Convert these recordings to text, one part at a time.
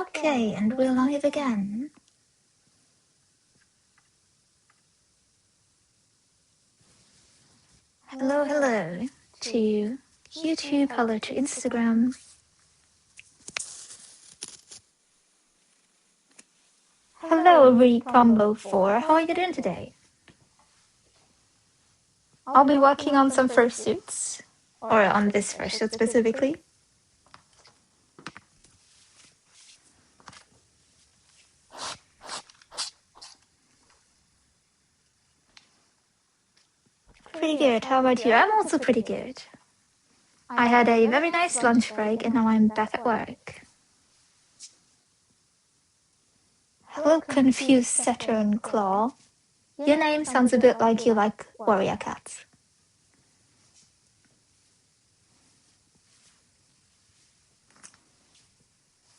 Okay, and we're live again. Hello to YouTube, hello to Instagram. Hello, Recombo 4. How are you doing today? I'll be working on some fursuits, or on this fursuit specifically. Pretty good. How about you? I'm also pretty good. I had a very nice lunch break and now I'm back at work. Hello, confused Saturn Claw. Your name sounds a bit like you like warrior cats.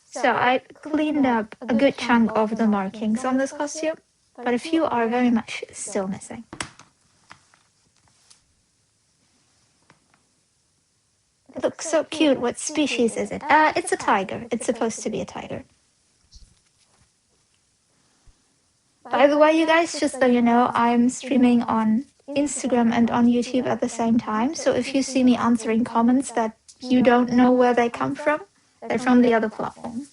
So I cleaned up a good chunk of the markings on this costume, but a few are very much still missing. It looks so cute. What species is it? It's a tiger. It's supposed to be a tiger. By the way, you guys, just so you know, I'm streaming on Instagram and on YouTube at the same time, so if you see me answering comments that you don't know where they come from, they're from the other platform.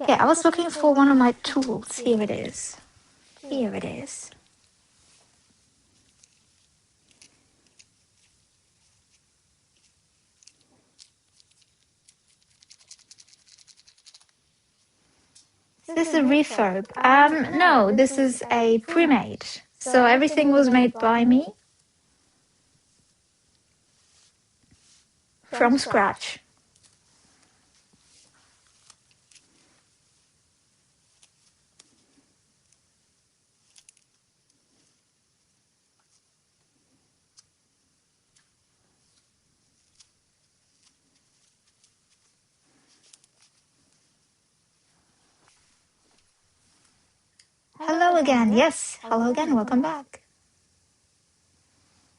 Okay, I was looking for one of my tools. Here it is. Here it is. Is this a refurb? No, this is a pre-made. So everything was made by me from scratch. Hello again. Yes, hello again. Welcome back.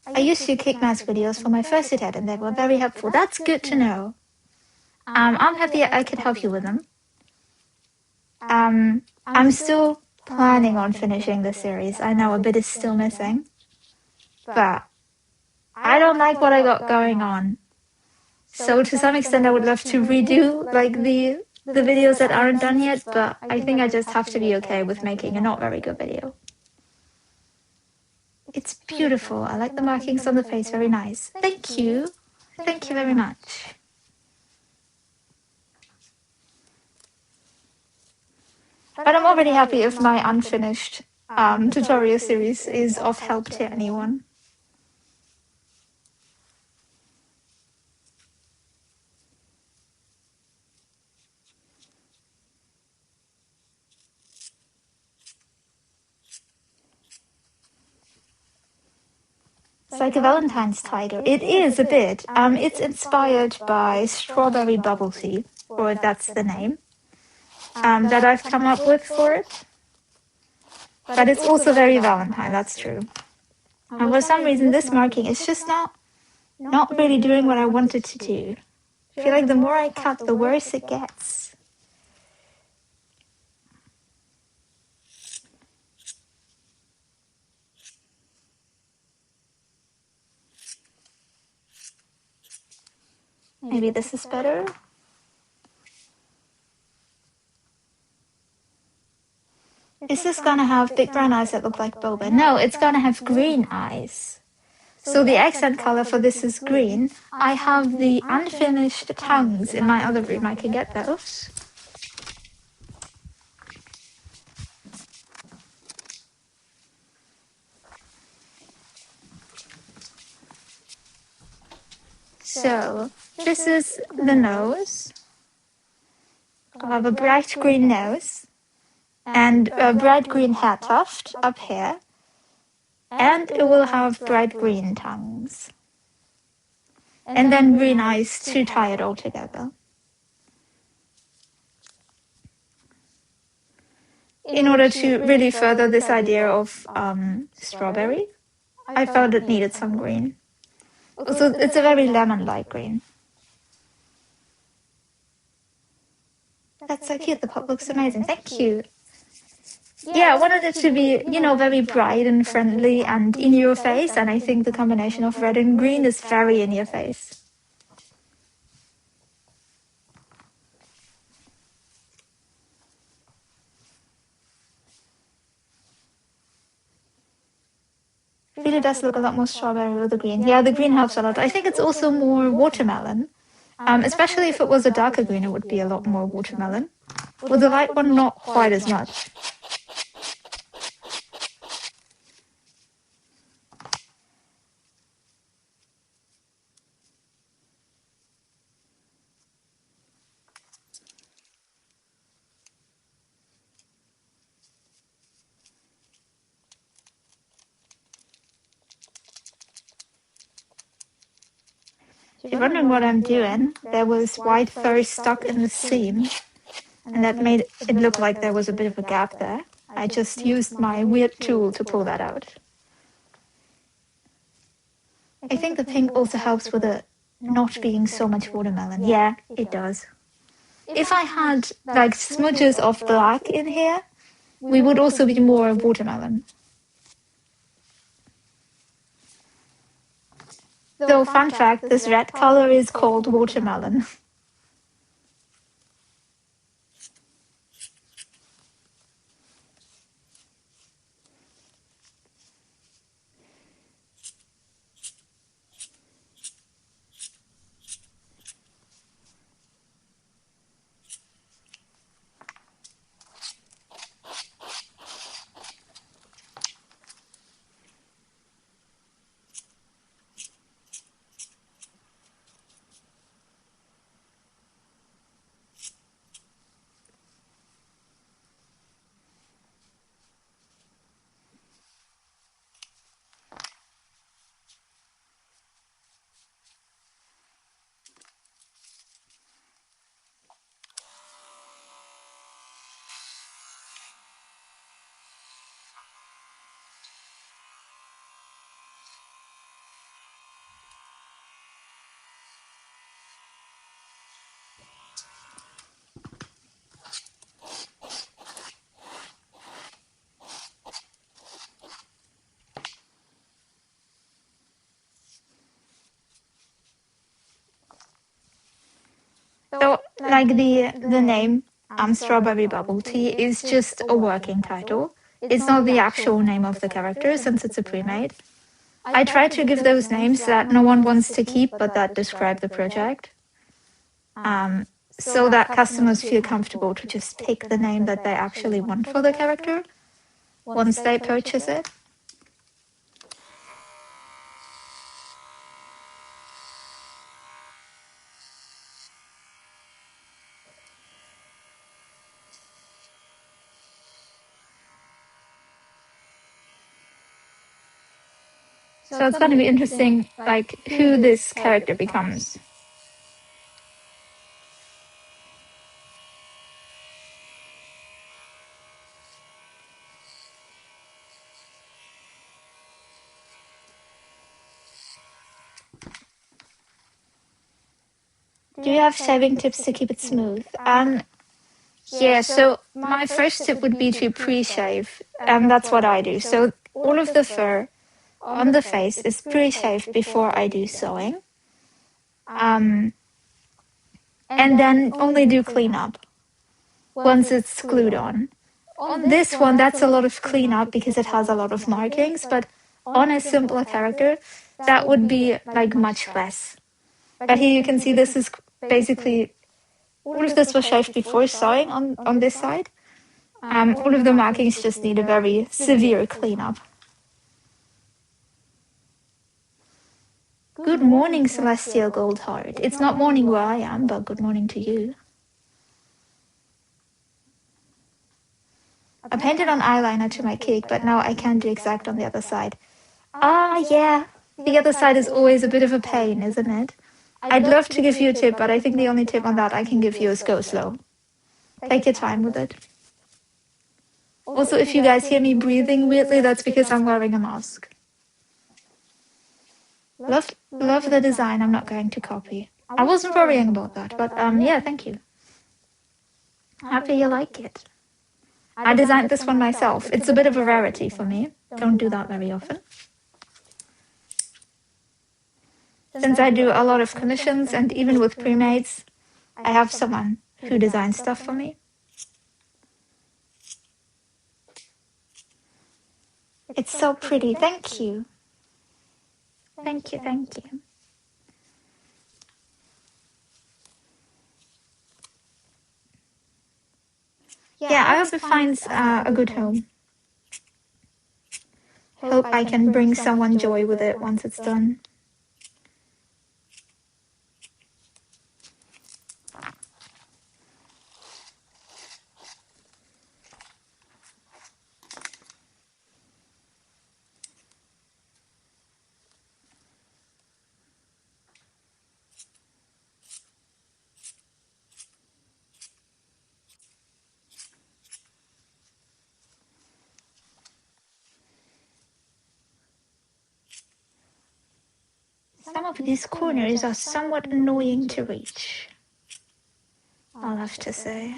I used to kick mask videos for my first edit and they were very helpful. That's good to know. I'm happy I could help you with them. I'm still planning on finishing the series. I know a bit is still missing, but I don't like what I got going on. So to some extent, I would love to redo like the videos that aren't done yet, but I think I just have to be okay with making a not very good video. It's beautiful. I like the markings on the face, very nice. Thank you. Thank you very much. But I'm already happy if my unfinished tutorial series is of help to anyone. It's like a Valentine's tiger. It is a bit. It's inspired by strawberry bubble tea, or that's the name, that I've come up with for it. But it's also very Valentine, that's true. And for some reason, this marking is just not really doing what I wanted to do. I feel like the more I cut, the worse it gets. Maybe this is better. Is this gonna have big brown eyes that look like boba? No, it's gonna have green eyes. So the accent color for this is green. I have the unfinished tongues in my other room. I can get those. So this is the nose. I have a bright green nose and a bright green hair tuft up here. And it will have bright green tongues. And then green eyes to tie it all together. In order to really further this idea of strawberry, I felt it needed some green. So it's a very lemon-like green. That's so cute. The pot looks amazing. Thank you. Yeah, I wanted it to be, very bright and friendly and in your face. And I think the combination of red and green is very in your face. Really does look a lot more strawberry with the green. Yeah, the green helps a lot. I think it's also more watermelon. Especially if it was a darker green, it would be a lot more watermelon. With the light one, not quite as much. If you're wondering what I'm doing, there was white fur stuck in the seam, and that made it look like there was a bit of a gap there. I just used my weird tool to pull that out. I think the pink also helps with it not being so much watermelon. Yeah, it does. If I had like smudges of black in here, we would also be more watermelon. Though, fun fact, this red color is called watermelon. So, like the name, Strawberry Bubble Tea is just a working title. It's not the actual name of the character since it's a pre-made. I try to give those names that no one wants to keep but that describe the project. So that customers feel comfortable to just pick the name that they actually want for the character once they purchase it. So it's going to be interesting, like, who this character becomes. Do you have shaving tips to keep it smooth? Yeah, so my first tip would be to pre-shave, and that's what I do. So all of the fur on the face is pre-shaved before I do sewing. And then only do cleanup once it's glued on. On this one, that's a lot of cleanup because it has a lot of markings, but on a simpler character, that would be like much less. But here you can see this is basically, all of this was shaved before sewing on this side. All of the markings just need a very severe cleanup. Good morning, Celestial Goldheart. It's not morning where I am, but good morning to you. I painted on eyeliner to my cake, but now I can't do exact on the other side. Yeah. The other side is always a bit of a pain, isn't it? I'd love to give you a tip, but I think the only tip on that I can give you is go slow. Take your time with it. Also, if you guys hear me breathing weirdly, that's because I'm wearing a mask. Love the design. I'm not going to copy. I wasn't worrying about that, but yeah, thank you. Happy you like it. I designed this one myself. It's a bit of a rarity for me. Don't do that very often. Since I do a lot of commissions, and even with pre-mades, I have someone who designs stuff for me. It's so pretty. Thank you. Thank you, thank you. Yeah, I hope it finds a good home. Hope I can bring someone joy with it once it's done. Some of these corners are somewhat annoying to reach, I'll have to say.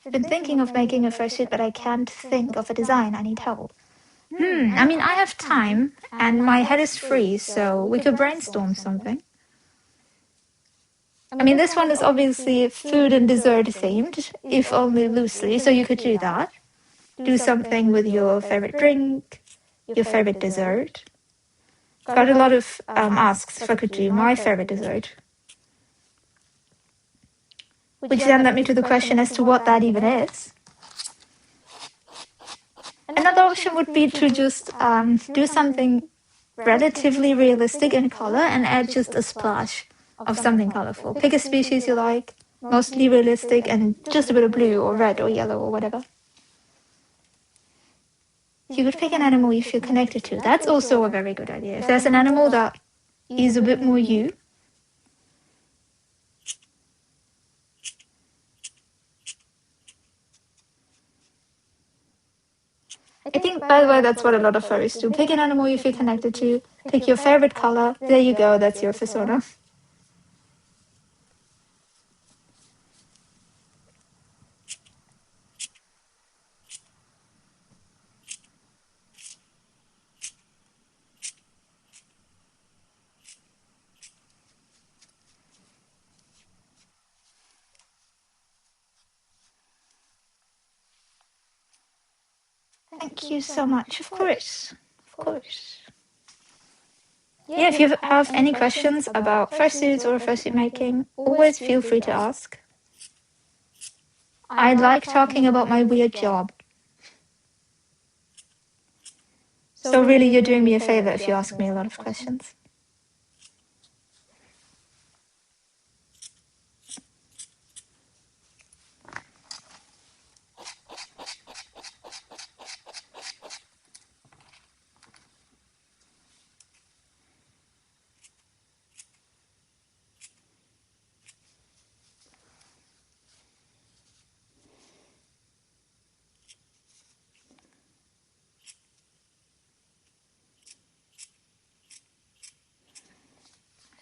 I've been thinking of making a fursuit, but I can't think of a design. I need help. I mean, I have time, and my head is free, so we could brainstorm something. I mean, this one is obviously food and dessert themed, if only loosely, so you could do that. Do something with your favorite drink, your favorite dessert. Got a lot of asks if I could do my favorite dessert. Which then led me to the question as to what that even is. Another option would be to just do something relatively realistic in color and add just a splash of something colorful. Pick a species you like, mostly realistic, and just a bit of blue or red or yellow or whatever. You could pick an animal you feel connected to. That's also a very good idea. If there's an animal that is a bit more you, I think, by the way, that's what a lot of furries do. Pick an animal you feel connected to, pick your favorite color. There you go, that's your persona. Thank you so much. Of course. Of course. Yeah, if you have any questions about fursuits or fursuit making, always feel free to ask. I like talking about my weird job. So really, you're doing me a favor if you ask me a lot of questions.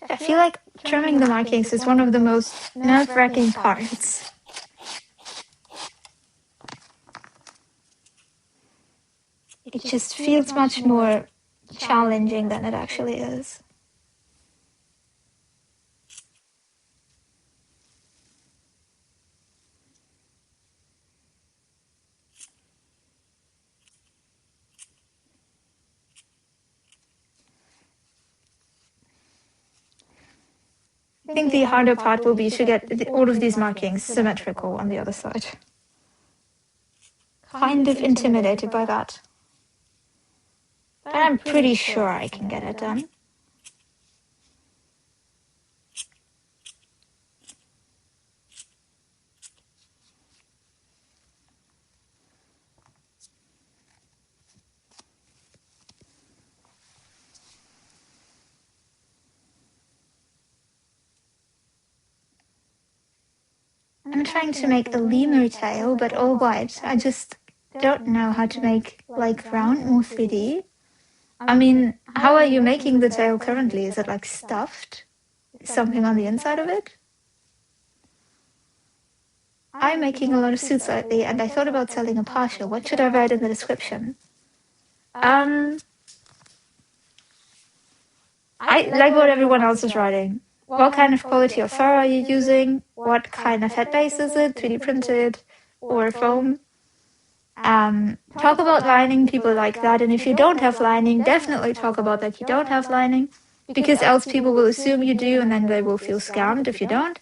I feel like trimming the markings is one of the most nerve-wracking parts. It just feels much more challenging than it actually is. I think the harder part will be to get all of these markings symmetrical on the other side. Kind of intimidated by that. But I'm pretty sure I can get it done. I'm trying to make a lemur tail, but all white. I just don't know how to make like round more 3D. I mean, how are you making the tail currently? Is it like stuffed? Something on the inside of it? I'm making a lot of suits lately, and I thought about selling a partial. What should I write in the description? I like what everyone else is writing. What kind of quality of fur are you using? What kind of head base is it? 3D printed or foam? Talk about lining, people like that. And if you don't have lining, definitely talk about that you don't have lining, because else people will assume you do, and then they will feel scammed if you don't.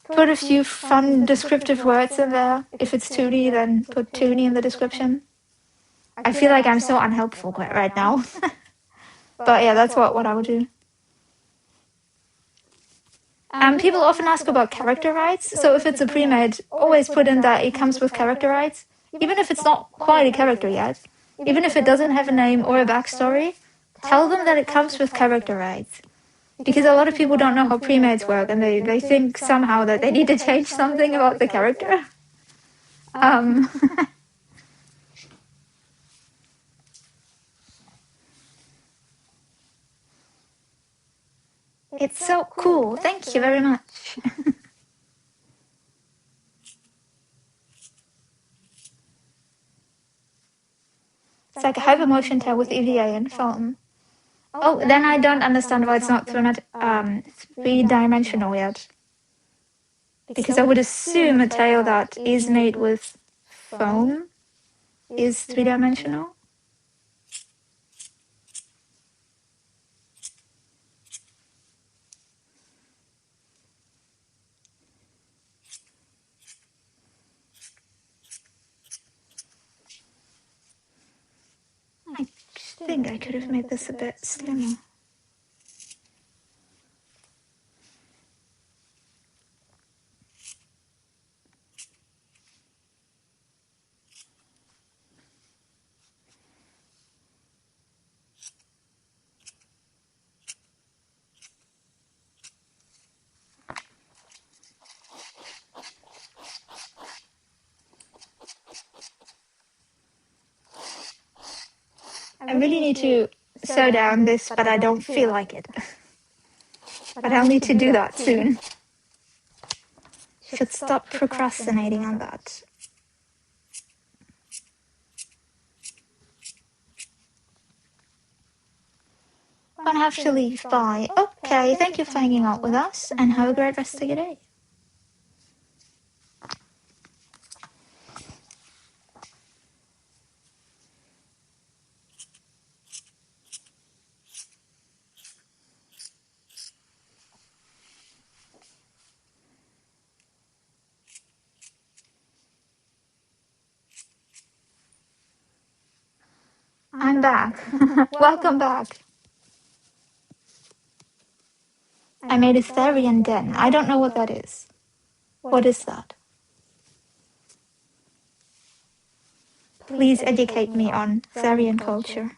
Put a few fun descriptive words in there. If it's 2D, then put 2D in the description. I feel like I'm so unhelpful right now. But yeah, that's what I would do. People often ask about character rights. So if it's a pre-made, always put in that it comes with character rights. Even if it's not quite a character yet, even if it doesn't have a name or a backstory, tell them that it comes with character rights. Because a lot of people don't know how pre-mades work, and they think somehow that they need to change something about the character. It's so cool. Thank you very much. It's like a hypermotion tail with EVA and foam. Oh, then I don't understand why it's not three-dimensional yet. Because I would assume a tail that is made with foam is three-dimensional. I think I could have made this a bit slimmer. I really need to sew down this, but I don't feel like it. But I'll need to do that soon. Should stop procrastinating on that. Gonna have to leave. Bye. Okay, thank you for hanging out with us, and have a great rest of your day. I'm back. Welcome back. I made a Therian den. I don't know what that is. What is that? Please educate me on Therian culture.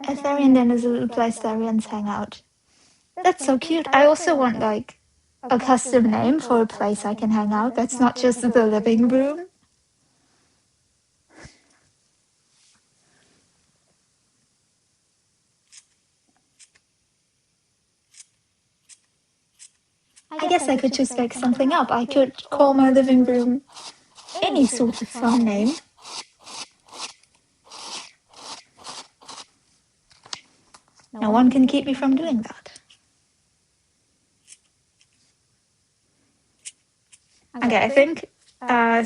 A Therian den is a little place Therians hang out. That's so cute. I also want like a custom name for a place I can hang out. That's not just the living room. I guess I could just make something up. I could call my living room any sort of fun name. No one can keep me from doing that. Okay, I think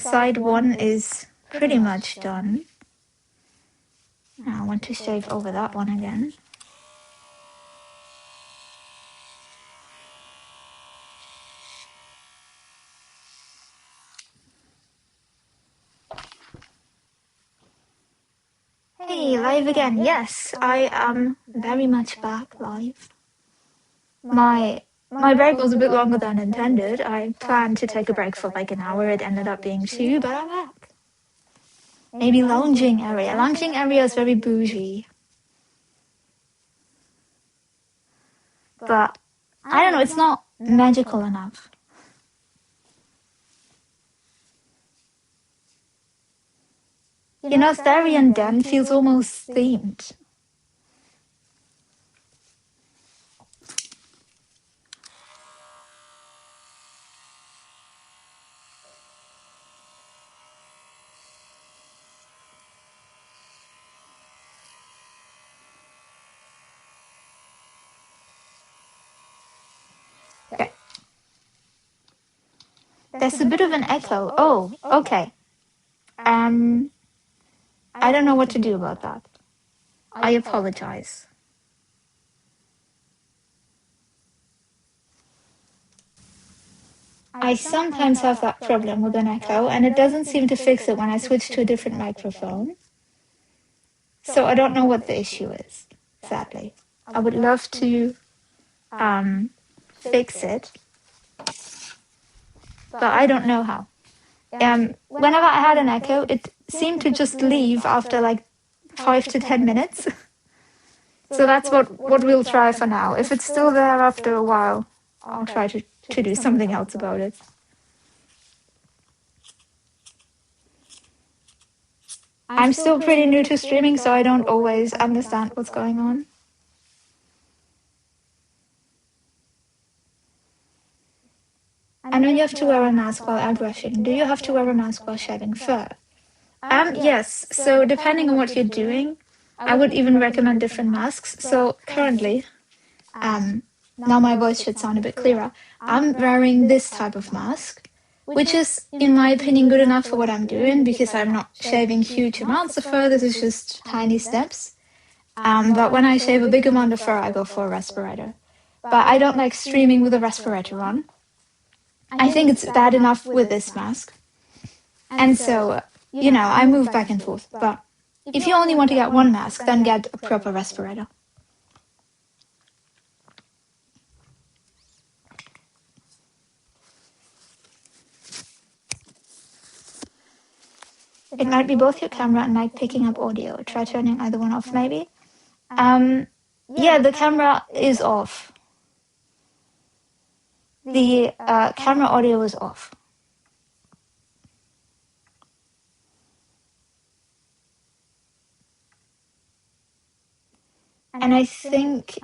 side one is pretty much done. Now I want to shave over that one again. Hey, Hey, live again. Yes, I am very much back live. My break was a bit longer than intended. I planned to take a break for like an hour. It ended up being two, but I'm back. Maybe lounging area. Lounging area is very bougie. But I don't know, it's not magical enough. Therian Den feels almost themed. Okay. There's a bit of an echo. Oh, okay. I don't know what to do about that. I apologize. I sometimes have that problem with an echo, and it doesn't seem to fix it when I switch to a different microphone. So I don't know what the issue is, sadly. I would love to fix it, but I don't know how. Whenever I had an echo, it seemed to just leave after like 5 to 10 minutes. So that's what we'll try for now. If it's still there after a while, I'll try to do something else about it. I'm still pretty new to streaming, so I don't always understand what's going on. I know you have to wear a mask while airbrushing. Do you have to wear a mask while shaving fur? Yes. So depending on what you're doing, I would even recommend different masks. So currently, now my voice should sound a bit clearer. I'm wearing this type of mask, which is, in my opinion, good enough for what I'm doing because I'm not shaving huge amounts of fur. This is just tiny steps. But when I shave a big amount of fur, I go for a respirator. But I don't like streaming with a respirator on. I think it's bad enough with this mask. And so, I move back and forth. But if you only want to get one mask, then get a proper respirator. It might be both your camera and mic picking up audio. Try turning either one off, maybe. Yeah, the camera is off. The camera audio is off. And I think it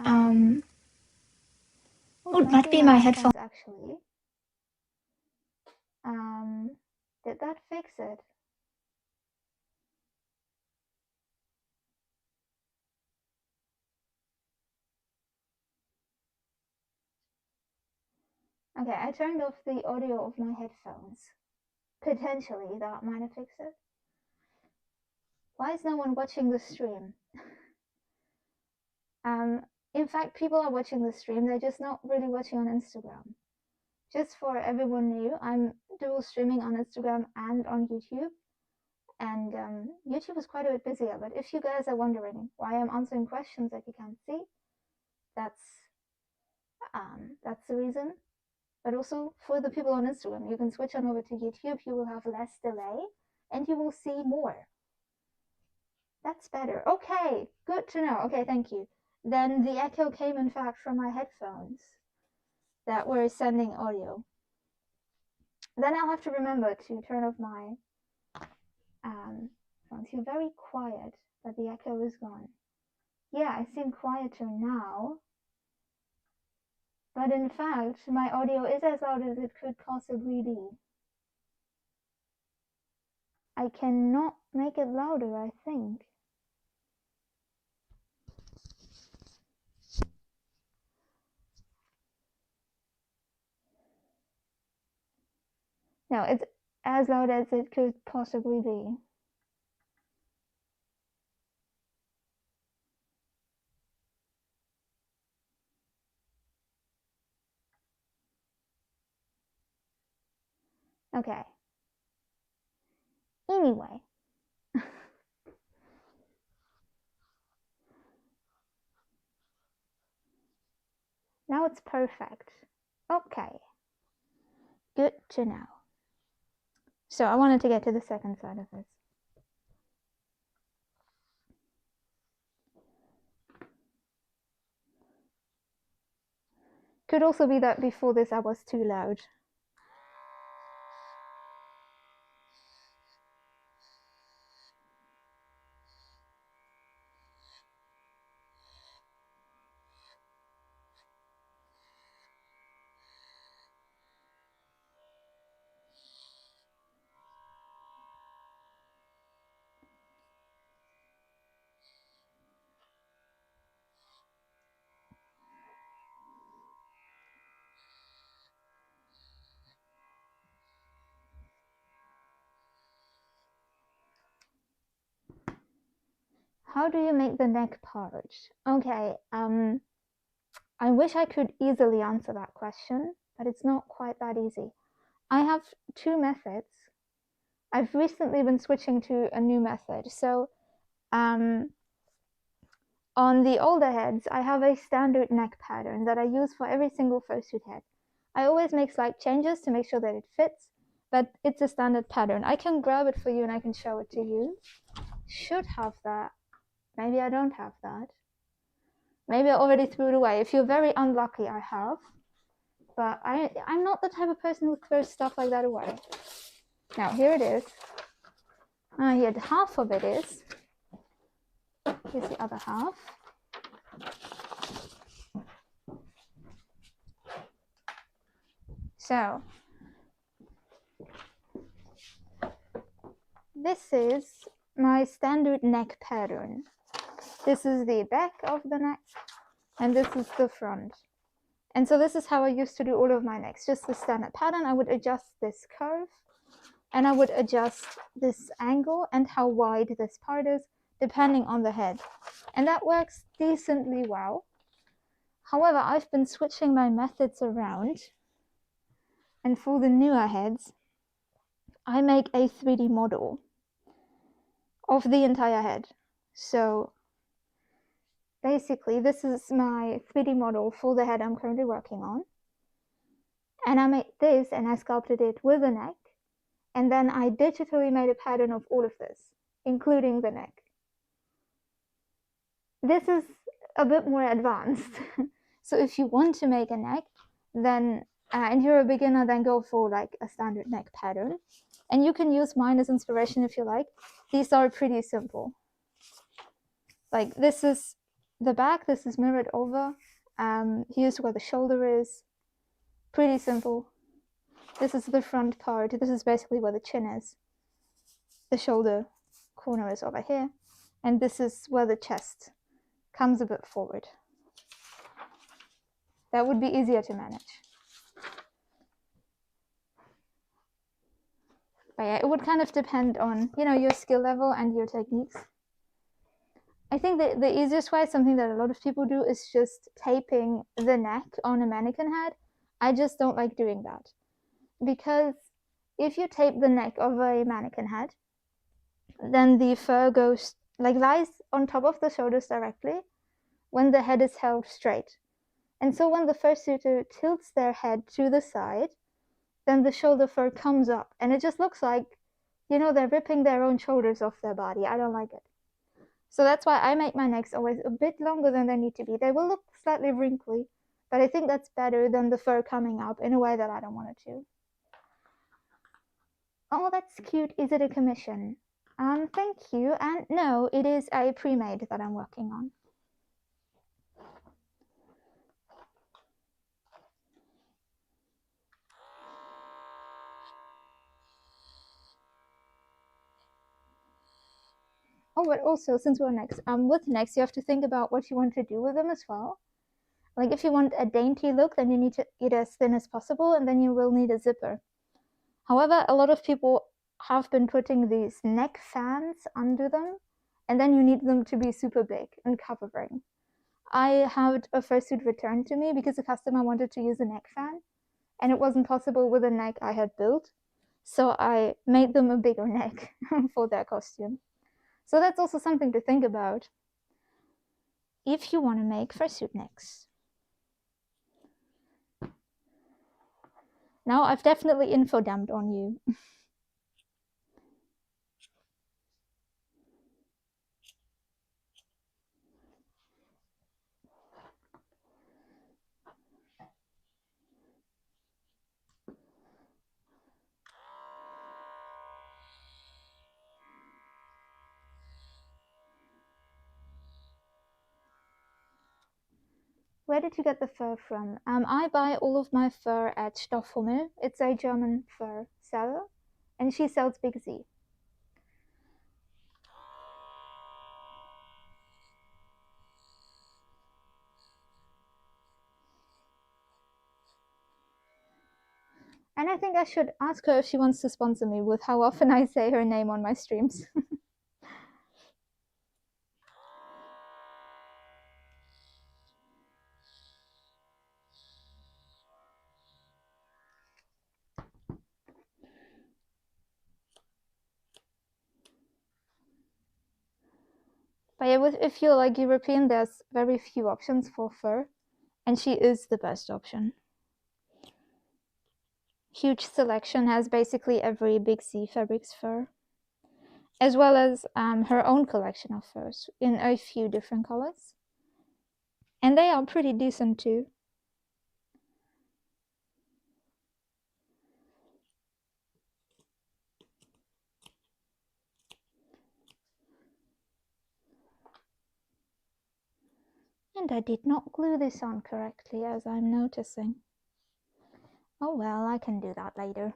might be my headphones actually. Did that fix it? Okay, I turned off the audio of my headphones. Potentially, that might have fixed it. Why is no one watching the stream? In fact, people are watching the stream, they're just not really watching on Instagram. Just for everyone new, I'm dual streaming on Instagram and on YouTube. And YouTube is quite a bit busier, but if you guys are wondering why I'm answering questions that you can't see, that's the reason. But also for the people on Instagram, you can switch on over to YouTube, you will have less delay and you will see more. That's better. Okay, good to know. Okay, thank you. Then the echo came in fact from my headphones that were sending audio. Then I'll have to remember to turn off my phones. You're very quiet, but the echo is gone. Yeah, I seem quieter now. But in fact, my audio is as loud as it could possibly be. I cannot make it louder, I think. No, it's as loud as it could possibly be. Okay. Anyway. Now it's perfect. Okay. Good to know. So I wanted to get to the second side of this. Could also be that before this I was too loud. How do you make the neck part? Okay, I wish I could easily answer that question, but it's not quite that easy. I have two methods. I've recently been switching to a new method. So on the older heads, I have a standard neck pattern that I use for every single fursuit head. I always make slight changes to make sure that it fits, but it's a standard pattern. I can grab it for you and I can show it to you. Should have that. Maybe I don't have that. Maybe I already threw it away. If you're very unlucky, I have. But I'm not the type of person who throws stuff like that away. Now, here it is. Here, half of it is. Here's the other half. So, this is my standard neck pattern. This is the back of the neck, and this is the front. And so this is how I used to do all of my necks, just the standard pattern. I would adjust this curve, and I would adjust this angle and how wide this part is, depending on the head. And that works decently well. However, I've been switching my methods around, and for the newer heads, I make a 3D model of the entire head. So basically, this is my 3D model for the head I'm currently working on. And I made this and I sculpted it with the neck. And then I digitally made a pattern of all of this, including the neck. This is a bit more advanced. So if you want to make a neck, then, and you're a beginner, then go for like a standard neck pattern. And you can use mine as inspiration if you like. These are pretty simple. Like this is the back, this is mirrored over. Here's where the shoulder is. Pretty simple. This is the front part. This is basically where the chin is. The shoulder corner is over here. And this is where the chest comes a bit forward. That would be easier to manage. But yeah, it would kind of depend on, you know, your skill level and your techniques. I think that the easiest way, something that a lot of people do, is just taping the neck on a mannequin head. I just don't like doing that. Because if you tape the neck of a mannequin head, then the fur goes, like, lies on top of the shoulders directly when the head is held straight. And so when the fursuiter tilts their head to the side, then the shoulder fur comes up. And it just looks like, you know, they're ripping their own shoulders off their body. I don't like it. So that's why I make my necks always a bit longer than they need to be. They will look slightly wrinkly, but I think that's better than the fur coming up in a way that I don't want it to. Oh, that's cute. Is it a commission? Thank you. And no, it is a pre-made that I'm working on. Oh, but also, since we're next, with necks, you have to think about what you want to do with them as well. Like if you want a dainty look, then you need to get as thin as possible, and then you will need a zipper. However, a lot of people have been putting these neck fans under them, and then you need them to be super big and covering. I had a fursuit returned to me because the customer wanted to use a neck fan, and it wasn't possible with the neck I had built, so I made them a bigger neck for their costume. So that's also something to think about if you want to make fursuit necks. Now I've definitely info-dumped on you. Where did you get the fur from? I buy all of my fur at Stoffhummel. It's a German fur seller, and she sells Big Z. And I think I should ask her if she wants to sponsor me with how often I say her name on my streams. But yeah, if you're like European, there's very few options for fur, and she is the best option. Huge selection, has basically every Big Z Fabrics fur, as well as her own collection of furs in a few different colors. And they are pretty decent too. And I did not glue this on correctly, as I'm noticing. Oh well, I can do that later.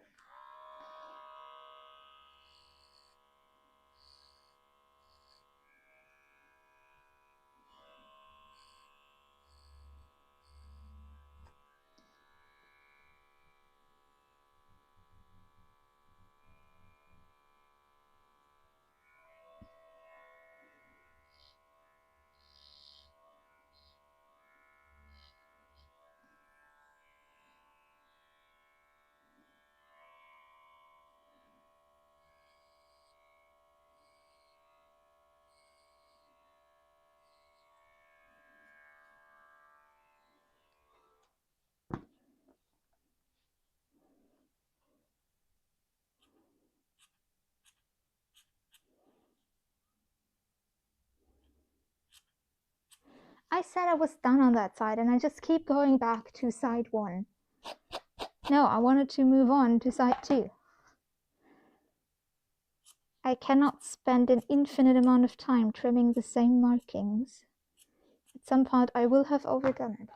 I said I was done on that side, and I just keep going back to side 1. No, I wanted to move on to side 2. I cannot spend an infinite amount of time trimming the same markings. At some point, I will have overdone it.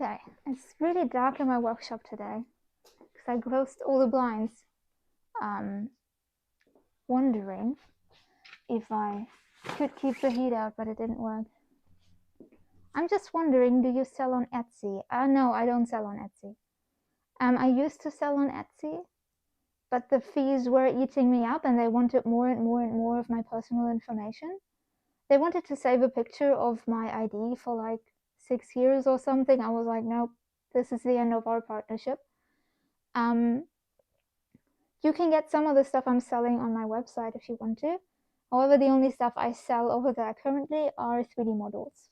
Okay, it's really dark in my workshop today because I closed all the blinds, wondering if I could keep the heat out, but it didn't work. I'm just wondering, do you sell on Etsy? No, I don't sell on Etsy. I used to sell on Etsy, but the fees were eating me up, and they wanted more and more and more of my personal information. They wanted to save a picture of my ID for like 6 years or something. I was like, nope, this is the end of our partnership. You can get some of the stuff I'm selling on my website if you want to. However, the only stuff I sell over there currently are 3D models.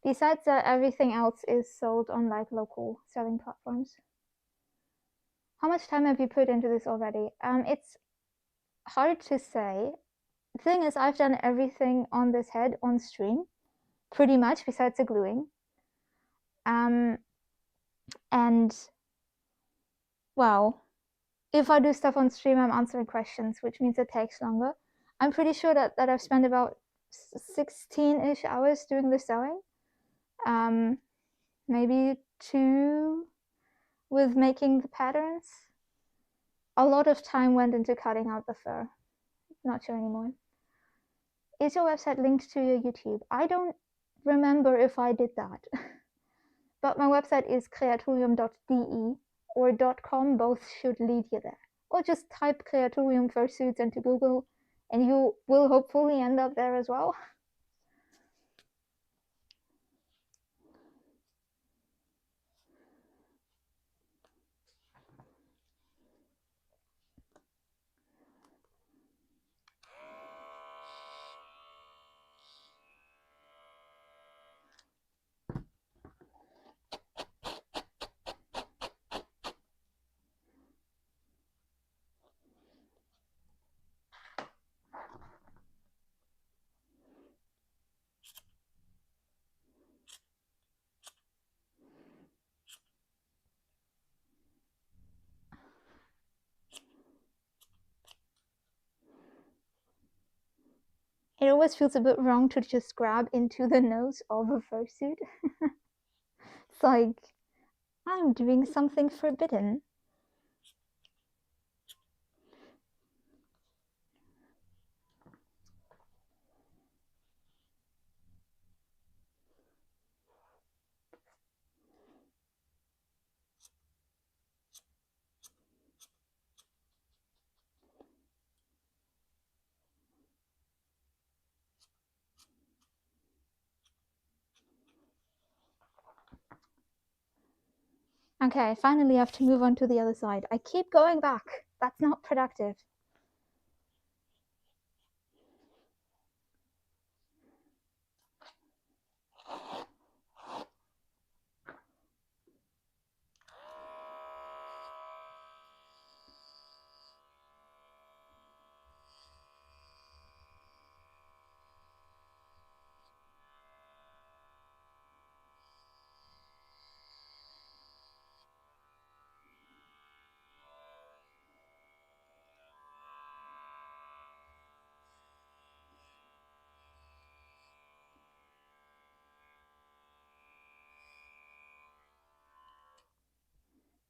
Besides that, everything else is sold on like local selling platforms. How much time have you put into this already? It's hard to say. The thing is, I've done everything on this head on stream, pretty much, besides the gluing. And, well, if I do stuff on stream, I'm answering questions, which means it takes longer. I'm pretty sure that I've spent about 16-ish hours doing the sewing. Maybe 2 with making the patterns. A lot of time went into cutting out the fur. Not sure anymore. Is your website linked to your YouTube? I don't remember if I did that. But my website is creatorium.de or .com, both should lead you there. Or just type Creatorium Fursuits into Google and you will hopefully end up there as well. It always feels a bit wrong to just grab into the nose of a fursuit. It's like, I'm doing something forbidden. Okay, finally I have to move on to the other side. I keep going back. That's not productive.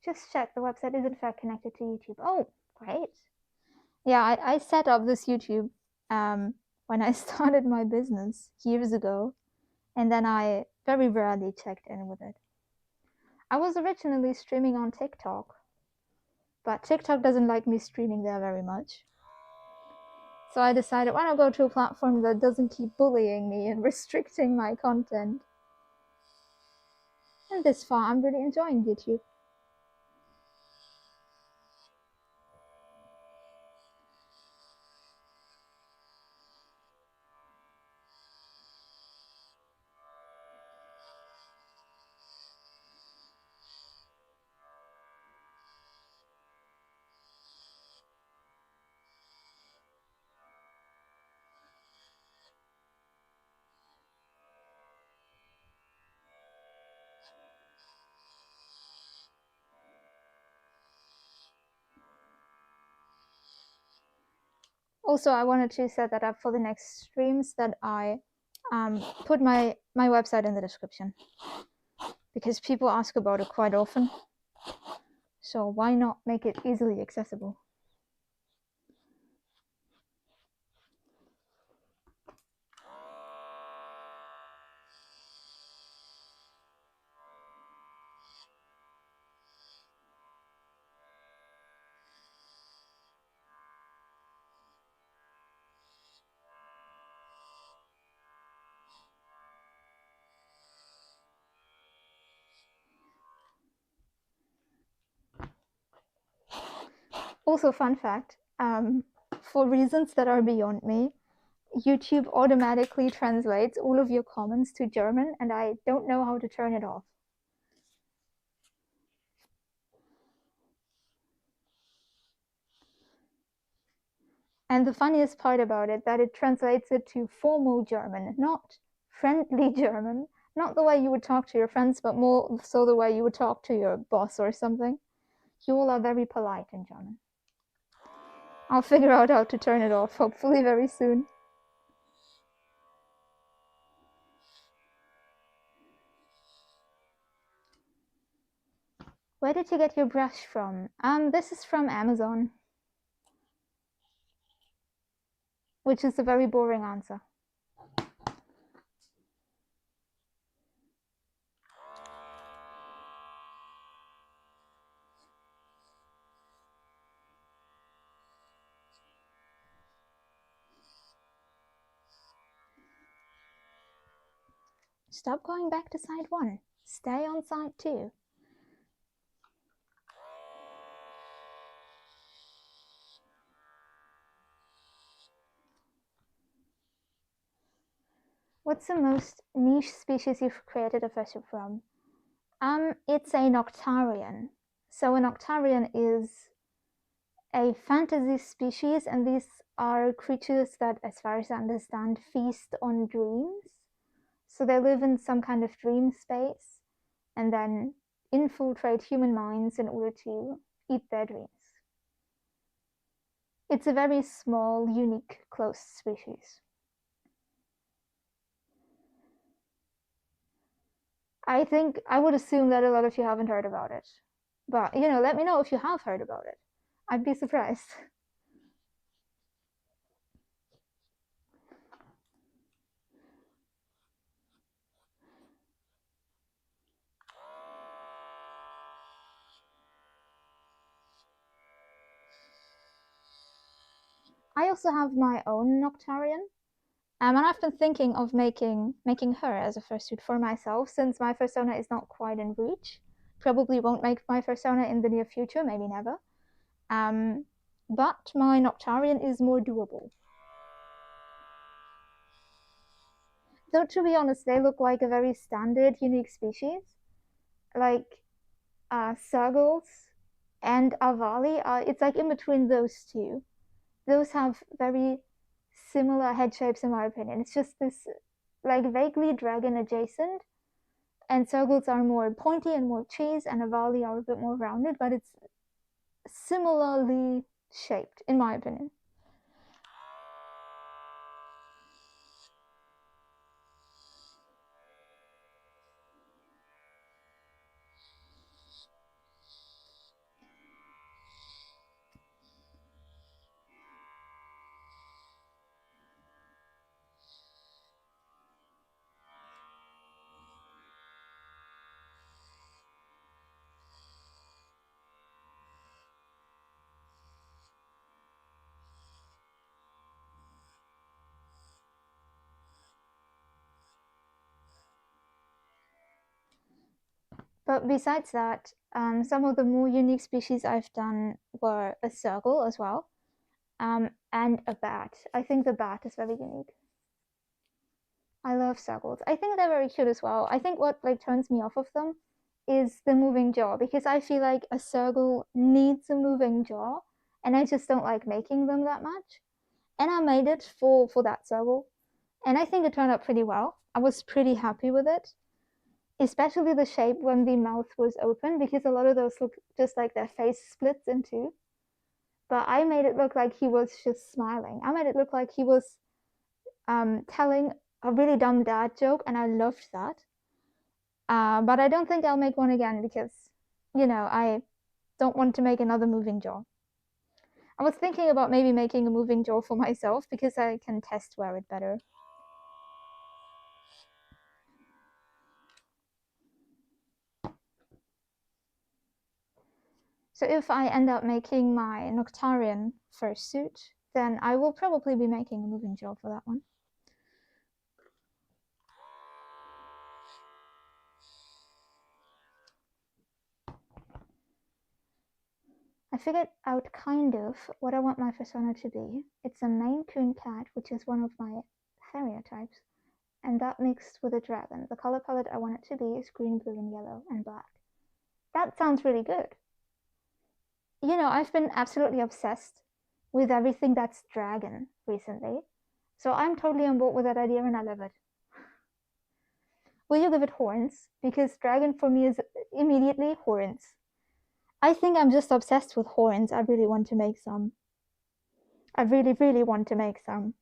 Just check, the website is in fact connected to YouTube. Oh, great. Yeah, I set up this YouTube when I started my business years ago, and then I very rarely checked in with it. I was originally streaming on TikTok, but TikTok doesn't like me streaming there very much. So I decided, why not go to a platform that doesn't keep bullying me and restricting my content? And this far, I'm really enjoying YouTube. Also, I wanted to set that up for the next streams, that I put my website in the description, because people ask about it quite often. So why not make it easily accessible? Also, fun fact, for reasons that are beyond me, YouTube automatically translates all of your comments to German, and I don't know how to turn it off. And the funniest part about it, that it translates it to formal German, not friendly German, Not the way you would talk to your friends, but more so the way you would talk to your boss or something. You all are very polite in German. I'll figure out how to turn it off, hopefully very soon. Where did you get your brush from? This is from Amazon. Which is a very boring answer. Stop going back to side 1. Stay on side 2. What's the most niche species you've created a fursuit from? It's a Noctarian. So a Noctarian is a fantasy species, and these are creatures that, as far as I understand, feast on dreams. So they live in some kind of dream space and then infiltrate human minds in order to eat their dreams. It's a very small, unique, close species. I think I would assume that a lot of you haven't heard about it. But, let me know if you have heard about it. I'd be surprised. I also have my own Noctarian. And I've been thinking of making her as a fursuit for myself, since my fursona is not quite in reach. Probably won't make my fursona in the near future, maybe never. But my Noctarian is more doable. Though, to be honest, they look like a very standard, unique species. Like Sergals and Avali, it's like in between those two. Those have very similar head shapes, in my opinion. It's just this, like, vaguely dragon adjacent, and Sergals are more pointy and more cheese, and Avali are a bit more rounded, but it's similarly shaped, in my opinion. But besides that, some of the more unique species I've done were a Sergal as well, and a bat. I think the bat is very unique. I love Sergals. I think they're very cute as well. I think what turns me off of them is the moving jaw, because I feel like a Sergal needs a moving jaw, and I just don't like making them that much. And I made it for that Sergal, and I think it turned out pretty well. I was pretty happy with it, especially the shape when the mouth was open, because a lot of those look just like their face splits in two. But I made it look like he was just smiling. I made it look like he was telling a really dumb dad joke, and I loved that. But I don't think I'll make one again because, I don't want to make another moving jaw. I was thinking about maybe making a moving jaw for myself because I can test wear it better. So if I end up making my Noctarian fursuit, then I will probably be making a moving jaw for that one. I figured out kind of what I want my fursona to be. It's a Maine Coon cat, which is one of my terrier types, and that mixed with a dragon. The color palette I want it to be is green, blue, and yellow, and black. That sounds really good. I've been absolutely obsessed with everything that's dragon recently, so I'm totally on board with that idea, and I love it. Will you give it horns? Because dragon for me is immediately horns. I think I'm just obsessed with horns. I really want to make some. I really, really want to make some.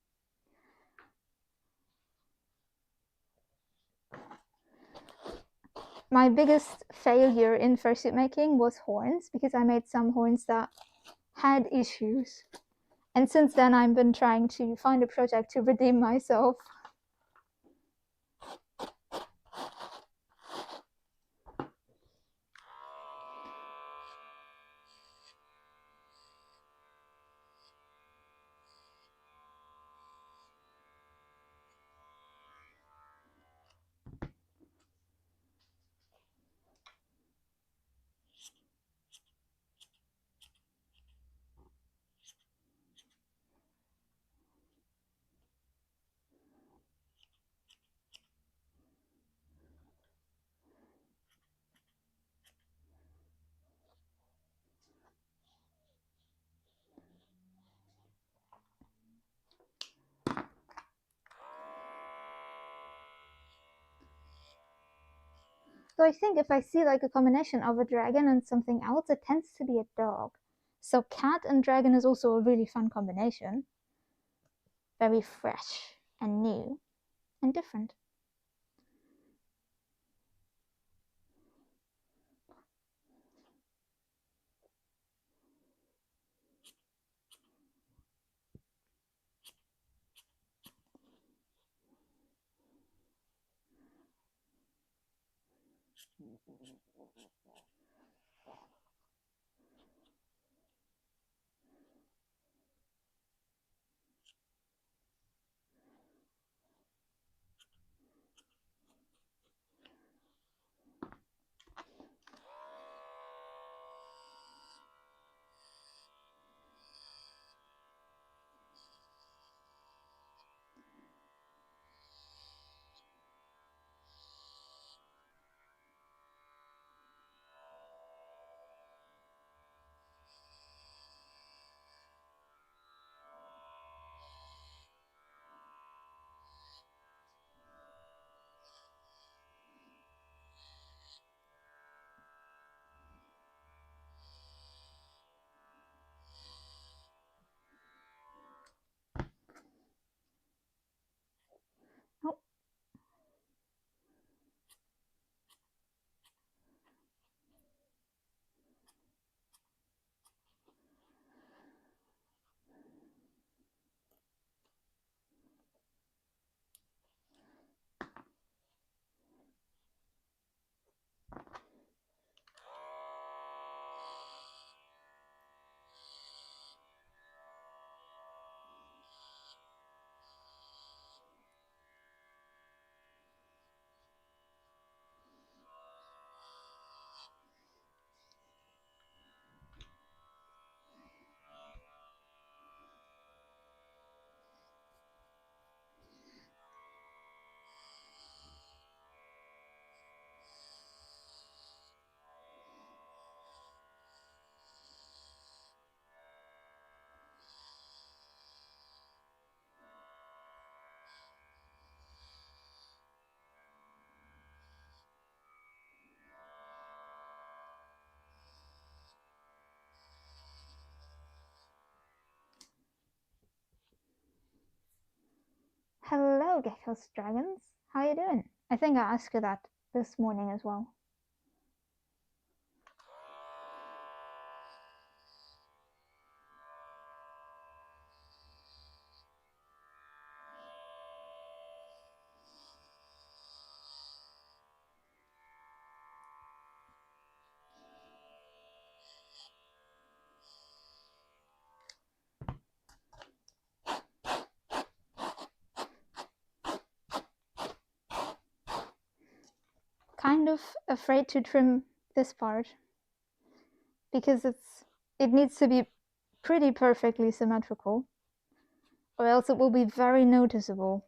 My biggest failure in fursuit making was horns, because I made some horns that had issues. And since then, I've been trying to find a project to redeem myself. So I think if I see like a combination of a dragon and something else, it tends to be a dog. So cat and dragon is also a really fun combination. Very fresh and new and different. Oh. Hello, geckos dragons. How you doing? I think I asked you that this morning as well. Kind of afraid to trim this part because it needs to be pretty perfectly symmetrical, or else it will be very noticeable.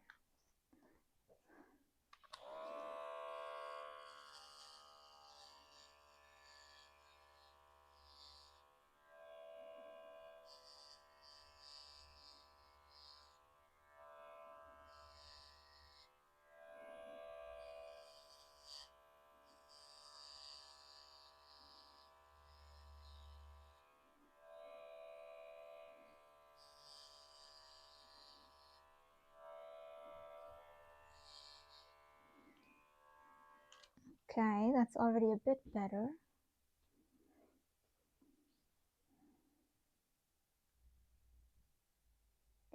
Okay, that's already a bit better.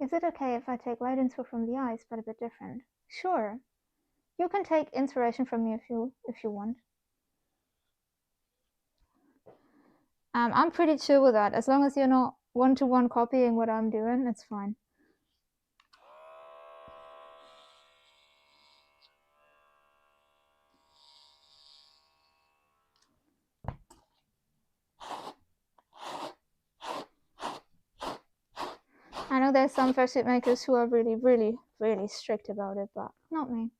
Is it okay if I take light inspo from the eyes, but a bit different? Sure. You can take inspiration from me if you want. I'm pretty chill with that. As long as you're not one-to-one copying what I'm doing, it's fine. I know there's some fursuit makers who are really, really, really strict about it, but not me.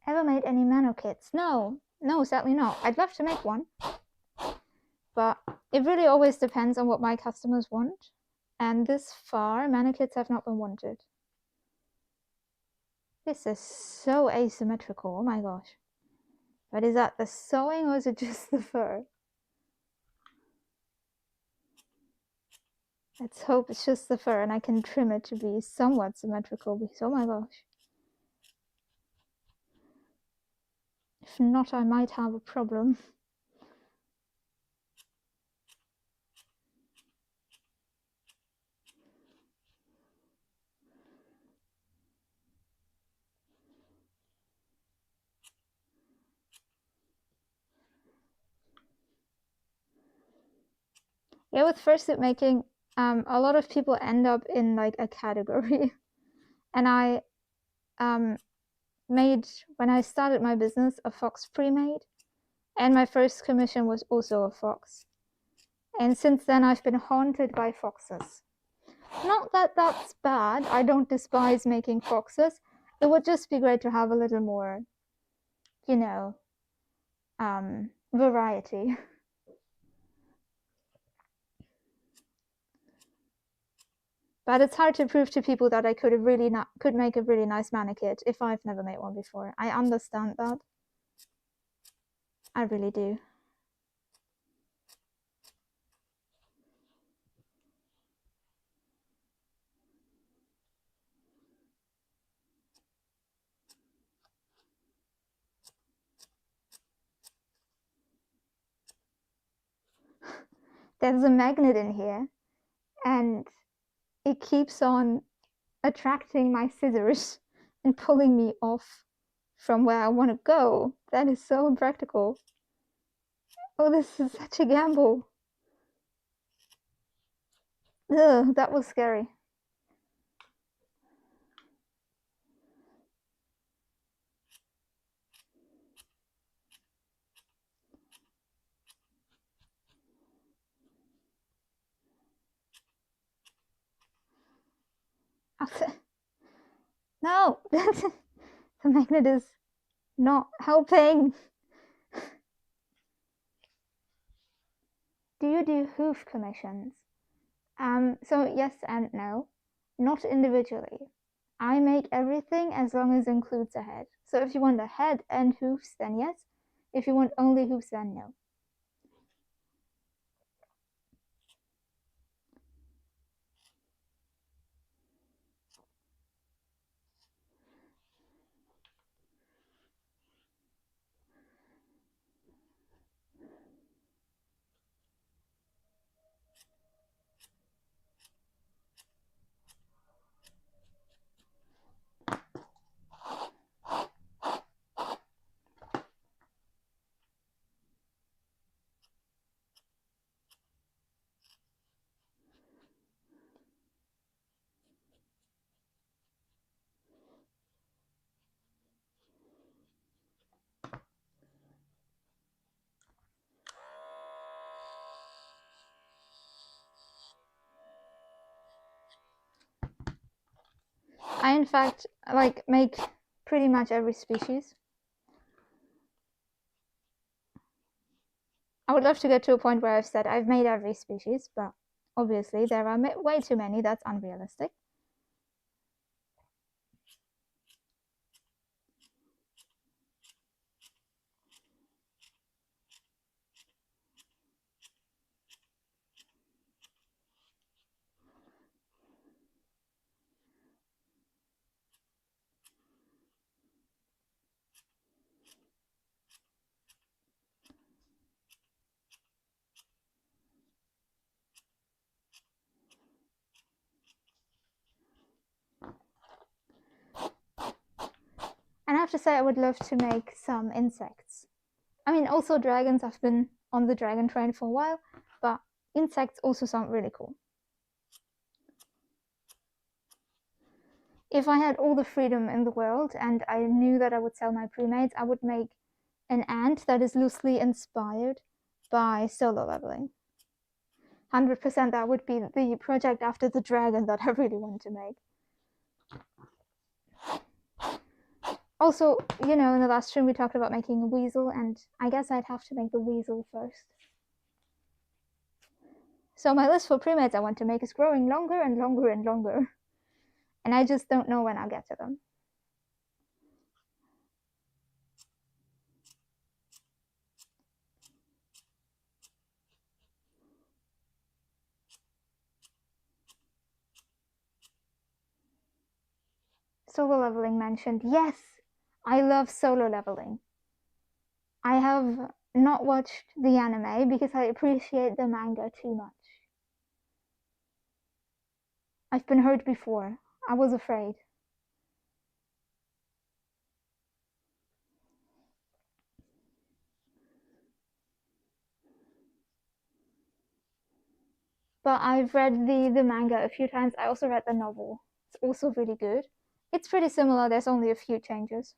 Ever made any Mano kits? No, sadly not. I'd love to make one, but it really always depends on what my customers want. And this far, Mano kits have not been wanted. This is so asymmetrical, oh my gosh. But is that the sewing or is it just the fur? Let's hope it's just the fur and I can trim it to be somewhat symmetrical because, oh my gosh. If not, I might have a problem. Yeah, with fursuit making, a lot of people end up in like a category. And I made, when I started my business, a fox pre-made. And my first commission was also a fox. And since then, I've been haunted by foxes. Not that that's bad. I don't despise making foxes. It would just be great to have a little more, you know, variety. But it's hard to prove to people that I could make a really nice mannequin if I've never made one before. I understand that. I really do. There's a magnet in here, and it keeps on attracting my scissors and pulling me off from where I want to go. That is so impractical. Oh, this is such a gamble. Ugh, that was scary. No, the magnet is not helping. Do you do hoof commissions? So yes and no, not individually. I make everything as long as it includes a head. So if you want a head and hoofs, then yes. If you want only hoofs, then no. I in fact like make pretty much every species. I would love to get to a point where I've said I've made every species, but obviously there are way too many. That's unrealistic. And I have to say, I would love to make some insects. I mean, also dragons. I've been on the dragon train for a while, but insects also sound really cool. If I had all the freedom in the world and I knew that I would sell my pre-mates, I would make an ant that is loosely inspired by solo leveling. 100% that would be the project after the dragon that I really want to make. Also, you know, in the last stream we talked about making a weasel, and I guess I'd have to make the weasel first. So my list for pre-mates I want to make is growing longer and longer and longer. And I just don't know when I'll get to them. Solo leveling mentioned. Yes, I love solo leveling. I have not watched the anime because I appreciate the manga too much. I've been hurt before. I was afraid. But I've read the manga a few times. I also read the novel. It's also really good. It's pretty similar. There's only a few changes.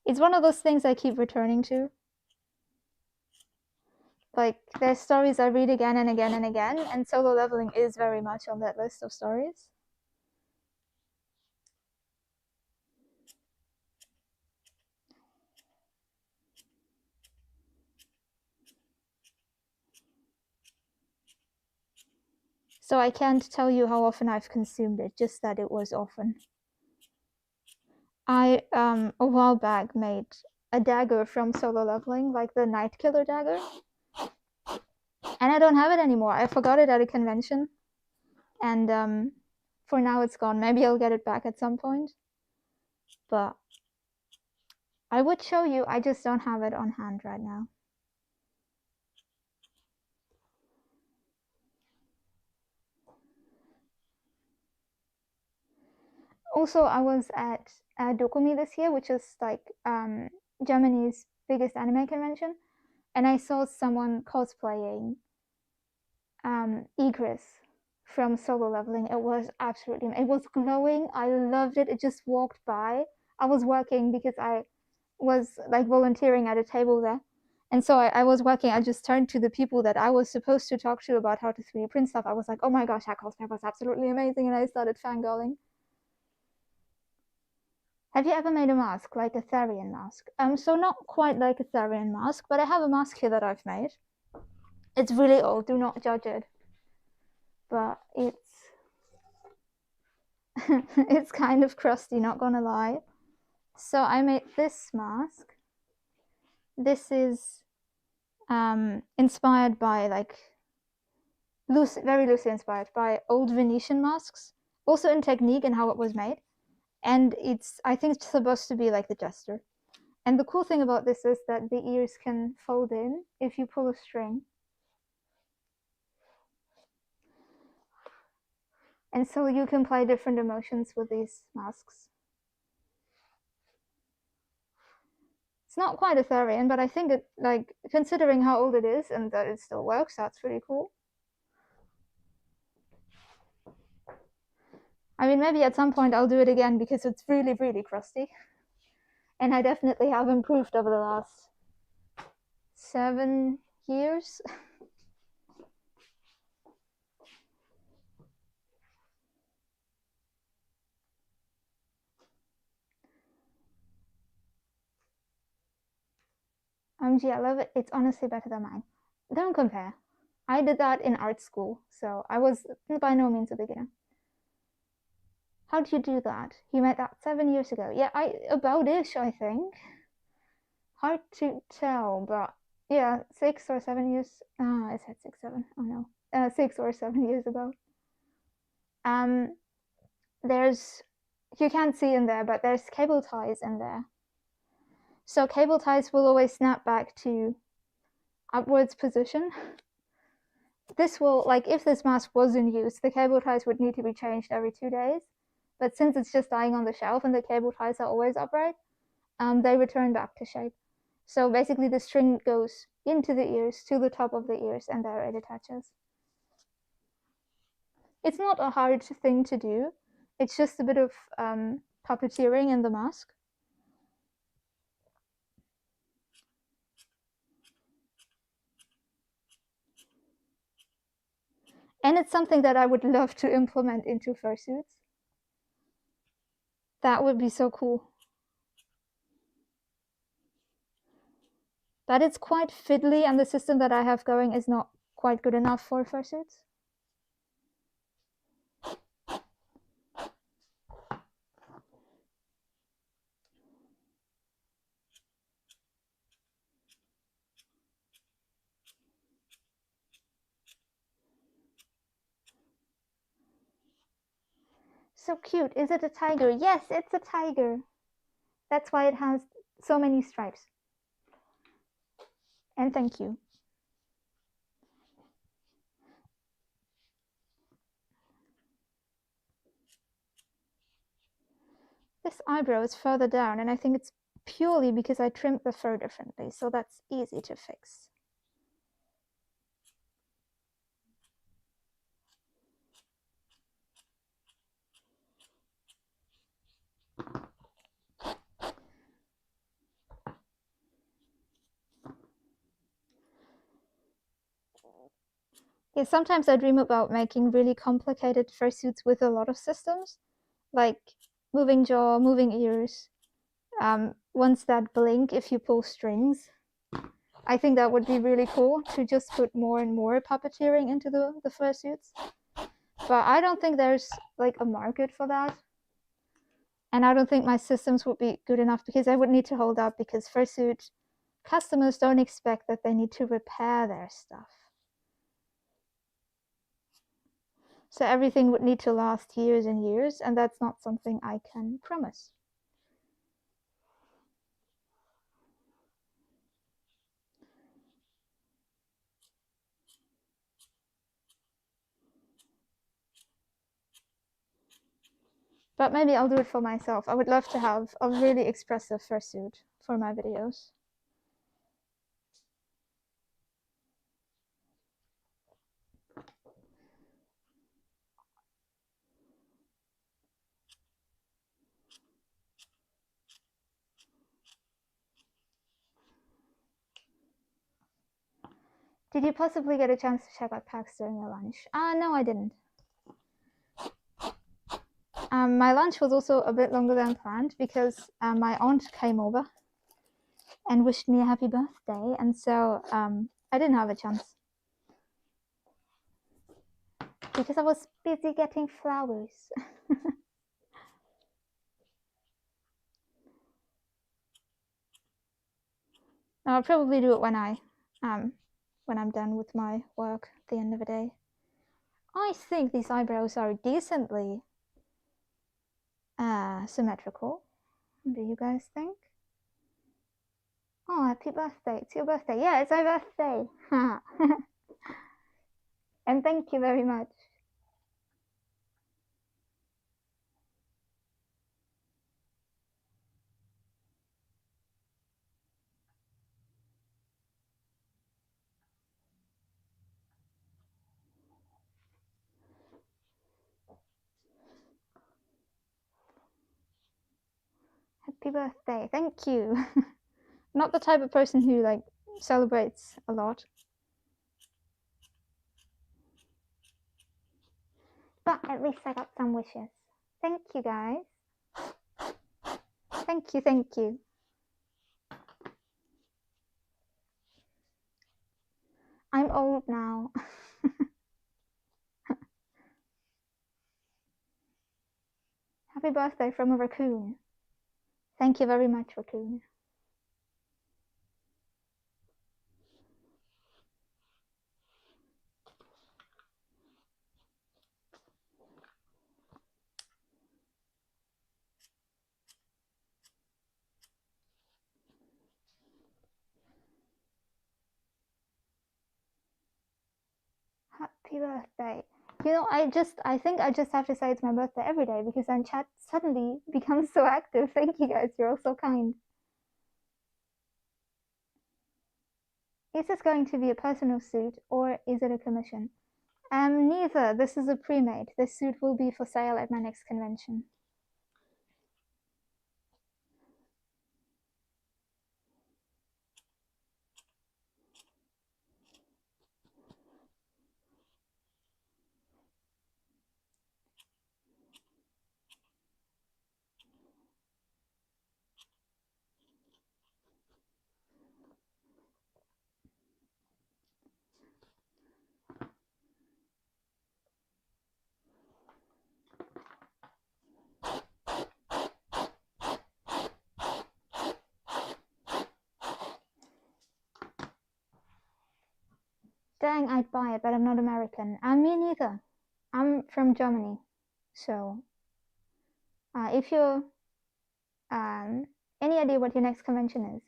It's one of those things I keep returning to. Like, there's stories I read again and again and again, and solo leveling is very much on that list of stories. So I can't tell you how often I've consumed it, just that it was often. I, a while back, made a dagger from solo leveling, like the Night Killer dagger. And I don't have it anymore. I forgot it at a convention. And for now it's gone. Maybe I'll get it back at some point. But I would show you, I just don't have it on hand right now. Also, I was at Dokumi this year, which is like Germany's biggest anime convention, and I saw someone cosplaying Egress from solo leveling. It was absolutely, it was glowing. I loved it. It just walked by. I was working because I was like volunteering at a table there. And so I was working. I just turned to the people that I was supposed to talk to about how to 3D print stuff. I was like, oh my gosh, that cosplay was absolutely amazing. And I started fangirling. Have you ever made a mask, like a Therian mask? So not quite like a Therian mask, but I have a mask here that I've made. It's really old, do not judge it. But it's it's kind of crusty, not gonna lie. So I made this mask. This is inspired by like very loosely inspired by old Venetian masks, also in technique and how it was made. And I think it's supposed to be like the jester. And the cool thing about this is that the ears can fold in if you pull a string. And so you can play different emotions with these masks. It's not quite a Therian, but I think it, like, considering how old it is and that it still works, that's really cool. I mean, maybe at some point I'll do it again because it's really, really crusty. And I definitely have improved over the last 7 years. OMG, I love it. It's honestly better than mine. Don't compare. I did that in art school, so I was by no means a beginner. How did you do that? You made that 7 years ago. Yeah, about-ish, I think. Hard to tell, but yeah, 6 or 7 years. I said 6, 7. Oh no, 6 or 7 years ago. There's, you can't see in there, but there's cable ties in there. So cable ties will always snap back to upwards position. This will, like, if this mask was in use, the cable ties would need to be changed every 2 days. But since it's just lying on the shelf and the cable ties are always upright, they return back to shape. So basically the string goes into the ears, to the top of the ears, and there it attaches. It's not a hard thing to do. It's just a bit of puppeteering in the mask. And it's something that I would love to implement into fursuits. That would be so cool. But it's quite fiddly, and the system that I have going is not quite good enough for fursuits. So cute. Is it a tiger? Yes, it's a tiger. That's why it has so many stripes. And thank you. This eyebrow is further down, and I think it's purely because I trimmed the fur differently, so that's easy to fix. Yeah, sometimes I dream about making really complicated fursuits with a lot of systems, like moving jaw, moving ears, ones that blink if you pull strings. I think that would be really cool to just put more and more puppeteering into the fursuits. But I don't think there's like a market for that. And I don't think my systems would be good enough because I would need to hold up, because fursuit customers don't expect that they need to repair their stuff. So everything would need to last years and years, and that's not something I can promise. But maybe I'll do it for myself. I would love to have a really expressive fursuit for my videos. Did you possibly get a chance to check out packs during your lunch? No, I didn't. My lunch was also a bit longer than planned because my aunt came over and wished me a happy birthday, and so I didn't have a chance because I was busy getting flowers. I'll probably do it when I'm done with my work at the end of the day. I think these eyebrows are decently symmetrical. What do you guys think? Oh, happy birthday. It's your birthday. Yeah, it's my birthday. And thank you very much. Happy birthday. Thank you. Not the type of person who like celebrates a lot. But at least I got some wishes. Thank you, guys. Thank you, thank you. old now. Happy birthday from a raccoon. Thank you very much, raccoon. Happy birthday. You know, I think I just have to say it's my birthday every day because then chat suddenly becomes so active. Thank you guys, you're all so kind. Is this going to be a personal suit or is it a commission? Neither. This is a pre-made. This suit will be for sale at my next convention. Dang, I'd buy it, but I'm not American. Me neither. I'm from Germany. So, if you're any idea what your next convention is?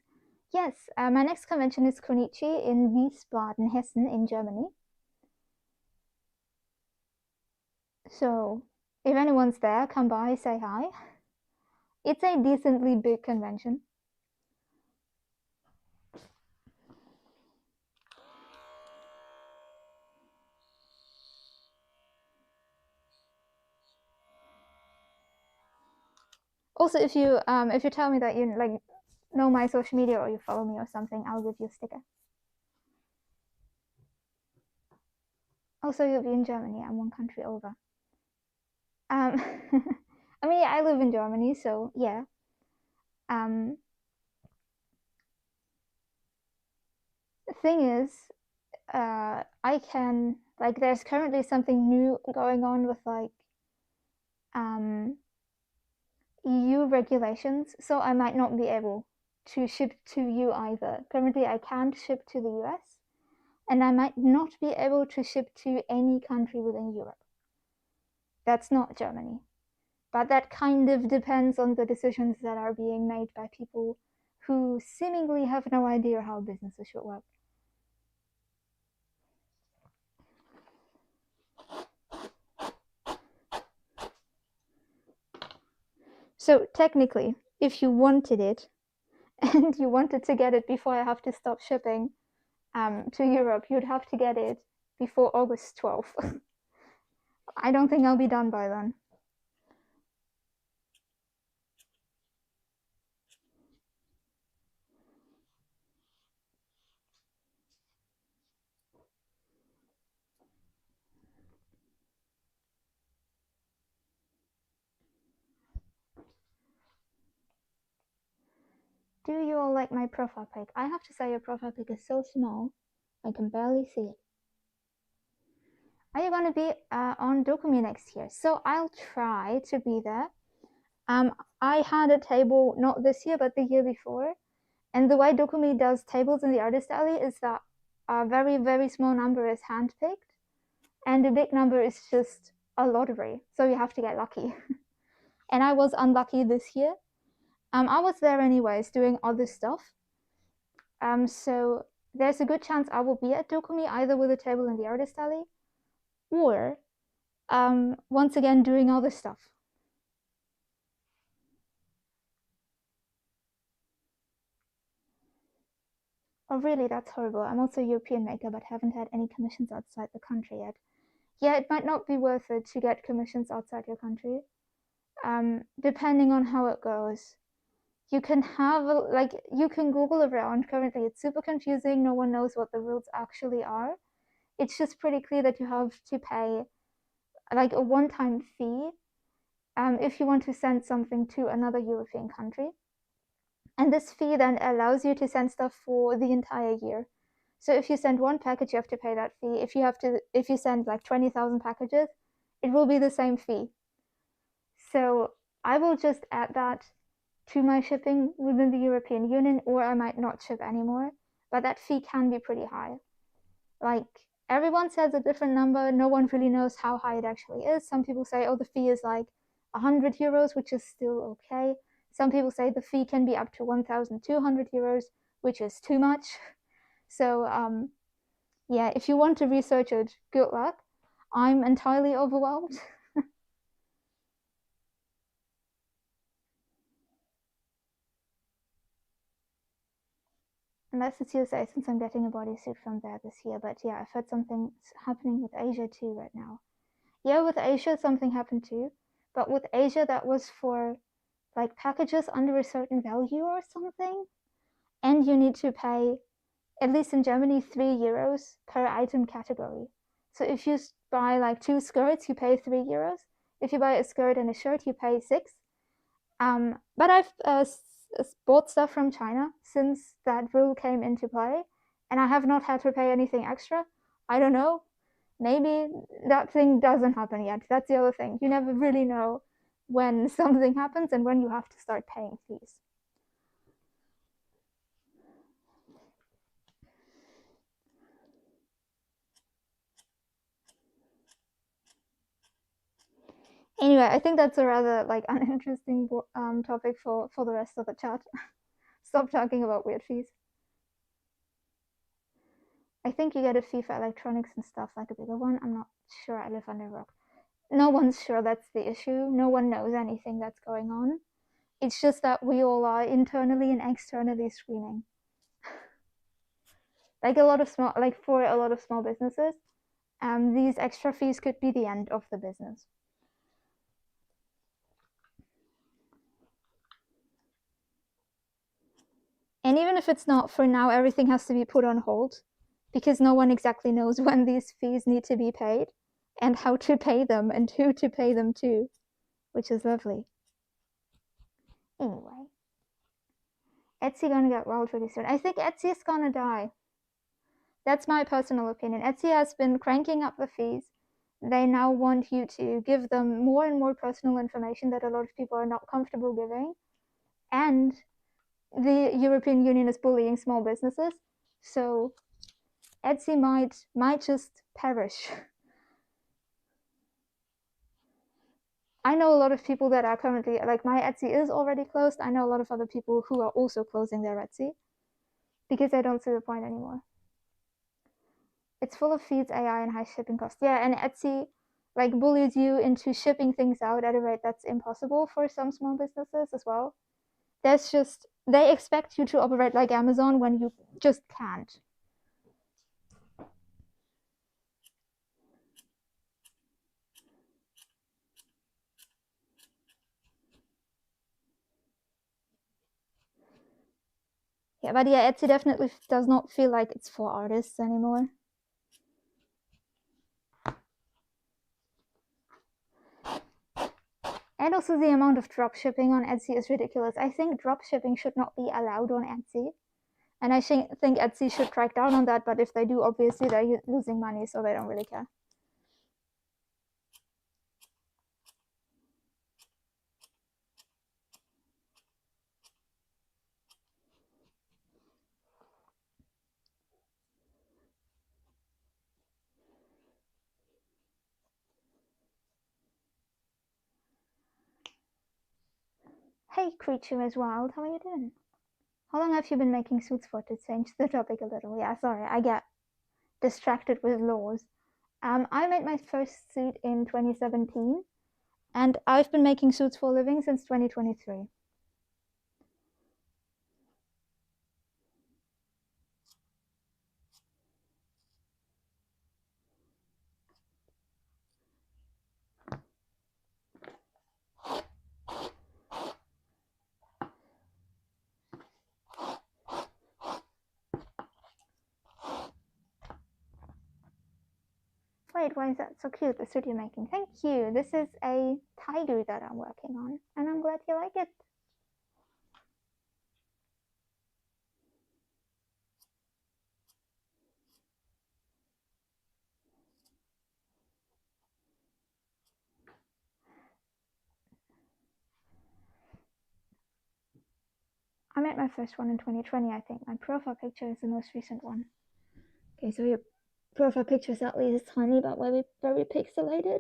Yes, my next convention is Konichi in Wiesbaden, Hessen, in Germany. So, if anyone's there, come by, say hi. It's a decently big convention. Also, if you tell me that you like know my social media or you follow me or something, I'll give you a sticker. Also, you'll be in Germany. I'm one country over. I mean, yeah, I live in Germany, so yeah. The thing is, I can like. There's currently something new going on with like EU regulations, so I might not be able to ship to you either. Currently, I can't ship to the US, and I might not be able to ship to any country within Europe. That's not Germany. But that kind of depends on the decisions that are being made by people who seemingly have no idea how businesses should work. So technically, if you wanted it and you wanted to get it before I have to stop shipping to Europe, you'd have to get it before August 12th. I don't think I'll be done by then. Do you all like my profile pic? I have to say your profile pic is so small, I can barely see it. Are you going to be on Dokumi next year? So I'll try to be there. I had a table not this year, but the year before. And the way Dokumi does tables in the artist alley is that a very, very small number is handpicked, and a big number is just a lottery. So you have to get lucky. And I was unlucky this year. I was there anyways doing other stuff. So there's a good chance I will be at Dokumi either with a table in the artist alley or once again doing other stuff. Oh, really? That's horrible. I'm also a European maker, but haven't had any commissions outside the country yet. Yeah, it might not be worth it to get commissions outside your country. Depending on how it goes. You can have, like, you can Google around. Currently, it's super confusing. No one knows what the rules actually are. It's just pretty clear that you have to pay, like, a one-time fee if you want to send something to another European country. And this fee then allows you to send stuff for the entire year. So if you send one package, you have to pay that fee. If you send like 20,000 packages, it will be the same fee. So I will just add that to my shipping within the European Union, or I might not ship anymore. But that fee can be pretty high. Like, everyone says a different number. No one really knows how high it actually is. Some people say, oh, the fee is like 100 euros, which is still okay. Some people say the fee can be up to 1,200 euros, which is too much. So, yeah, if you want to research it, good luck. I'm entirely overwhelmed. Unless it's USA, since I'm getting a bodysuit from there this year. But yeah, I've heard something's happening with Asia too right now. Yeah, with Asia, something happened too. But with Asia, that was for like packages under a certain value or something. And you need to pay, at least in Germany, 3 euros per item category. So if you buy like 2 skirts, you pay 3 euros. If you buy a skirt and a shirt, you pay 6. But I've bought stuff from China since that rule came into play, and I have not had to pay anything extra. I don't know. Maybe that thing doesn't happen yet. That's the other thing. You never really know when something happens and when you have to start paying fees. Anyway, I think that's a rather like uninteresting topic for the rest of the chat. Stop talking about weird fees. I think you get a fee for electronics and stuff, like a bigger one. I'm not sure. I live under a rock. No one's sure. That's the issue. No one knows anything that's going on. It's just that we all are internally and externally screaming. Like for a lot of small businesses, these extra fees could be the end of the business. And even if it's not, for now, everything has to be put on hold because no one exactly knows when these fees need to be paid and how to pay them and who to pay them to, which is lovely. Anyway, Etsy gonna get wild really soon. I think Etsy is gonna die. That's my personal opinion. Etsy has been cranking up the fees. They now want you to give them more and more personal information that a lot of people are not comfortable giving. And the European Union is bullying small businesses. So Etsy might just perish. I know a lot of people that are currently, like, my Etsy is already closed. I know a lot of other people who are also closing their Etsy because they don't see the point anymore. It's full of feeds, AI, and high shipping costs. Yeah, and Etsy like bullies you into shipping things out at a rate that's impossible for some small businesses as well. There's just, they expect you to operate like Amazon when you just can't. Yeah, but yeah, Etsy definitely does not feel like it's for artists anymore. And also the amount of drop shipping on Etsy is ridiculous. I think drop shipping should not be allowed on Etsy. And I think Etsy should crack down on that, but if they do, obviously they're losing money, so they don't really care. Hey, Creature is Wild, how are you doing? How long have you been making suits for, to change the topic a little? Yeah, sorry, I get distracted with laws. I made my first suit in 2017, and I've been making suits for a living since 2023. Wait, why is that so cute, the suit you're making? Thank you. This is a tiger that I'm working on, and I'm glad you like it. I made my first one in 2020, I think. My profile picture is the most recent one. Okay, so your profile picture sadly is tiny, but very pixelated.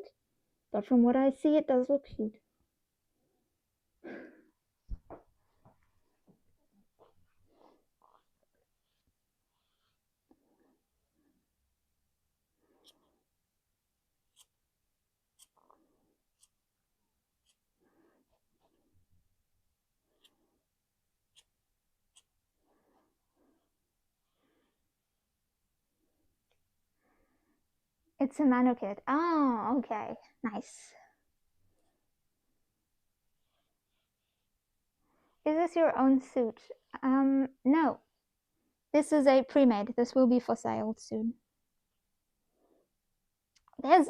But from what I see, it does look cute. It's a manukit. Oh, okay. Nice. Is this your own suit? No. This is a pre-made. This will be for sale soon. There's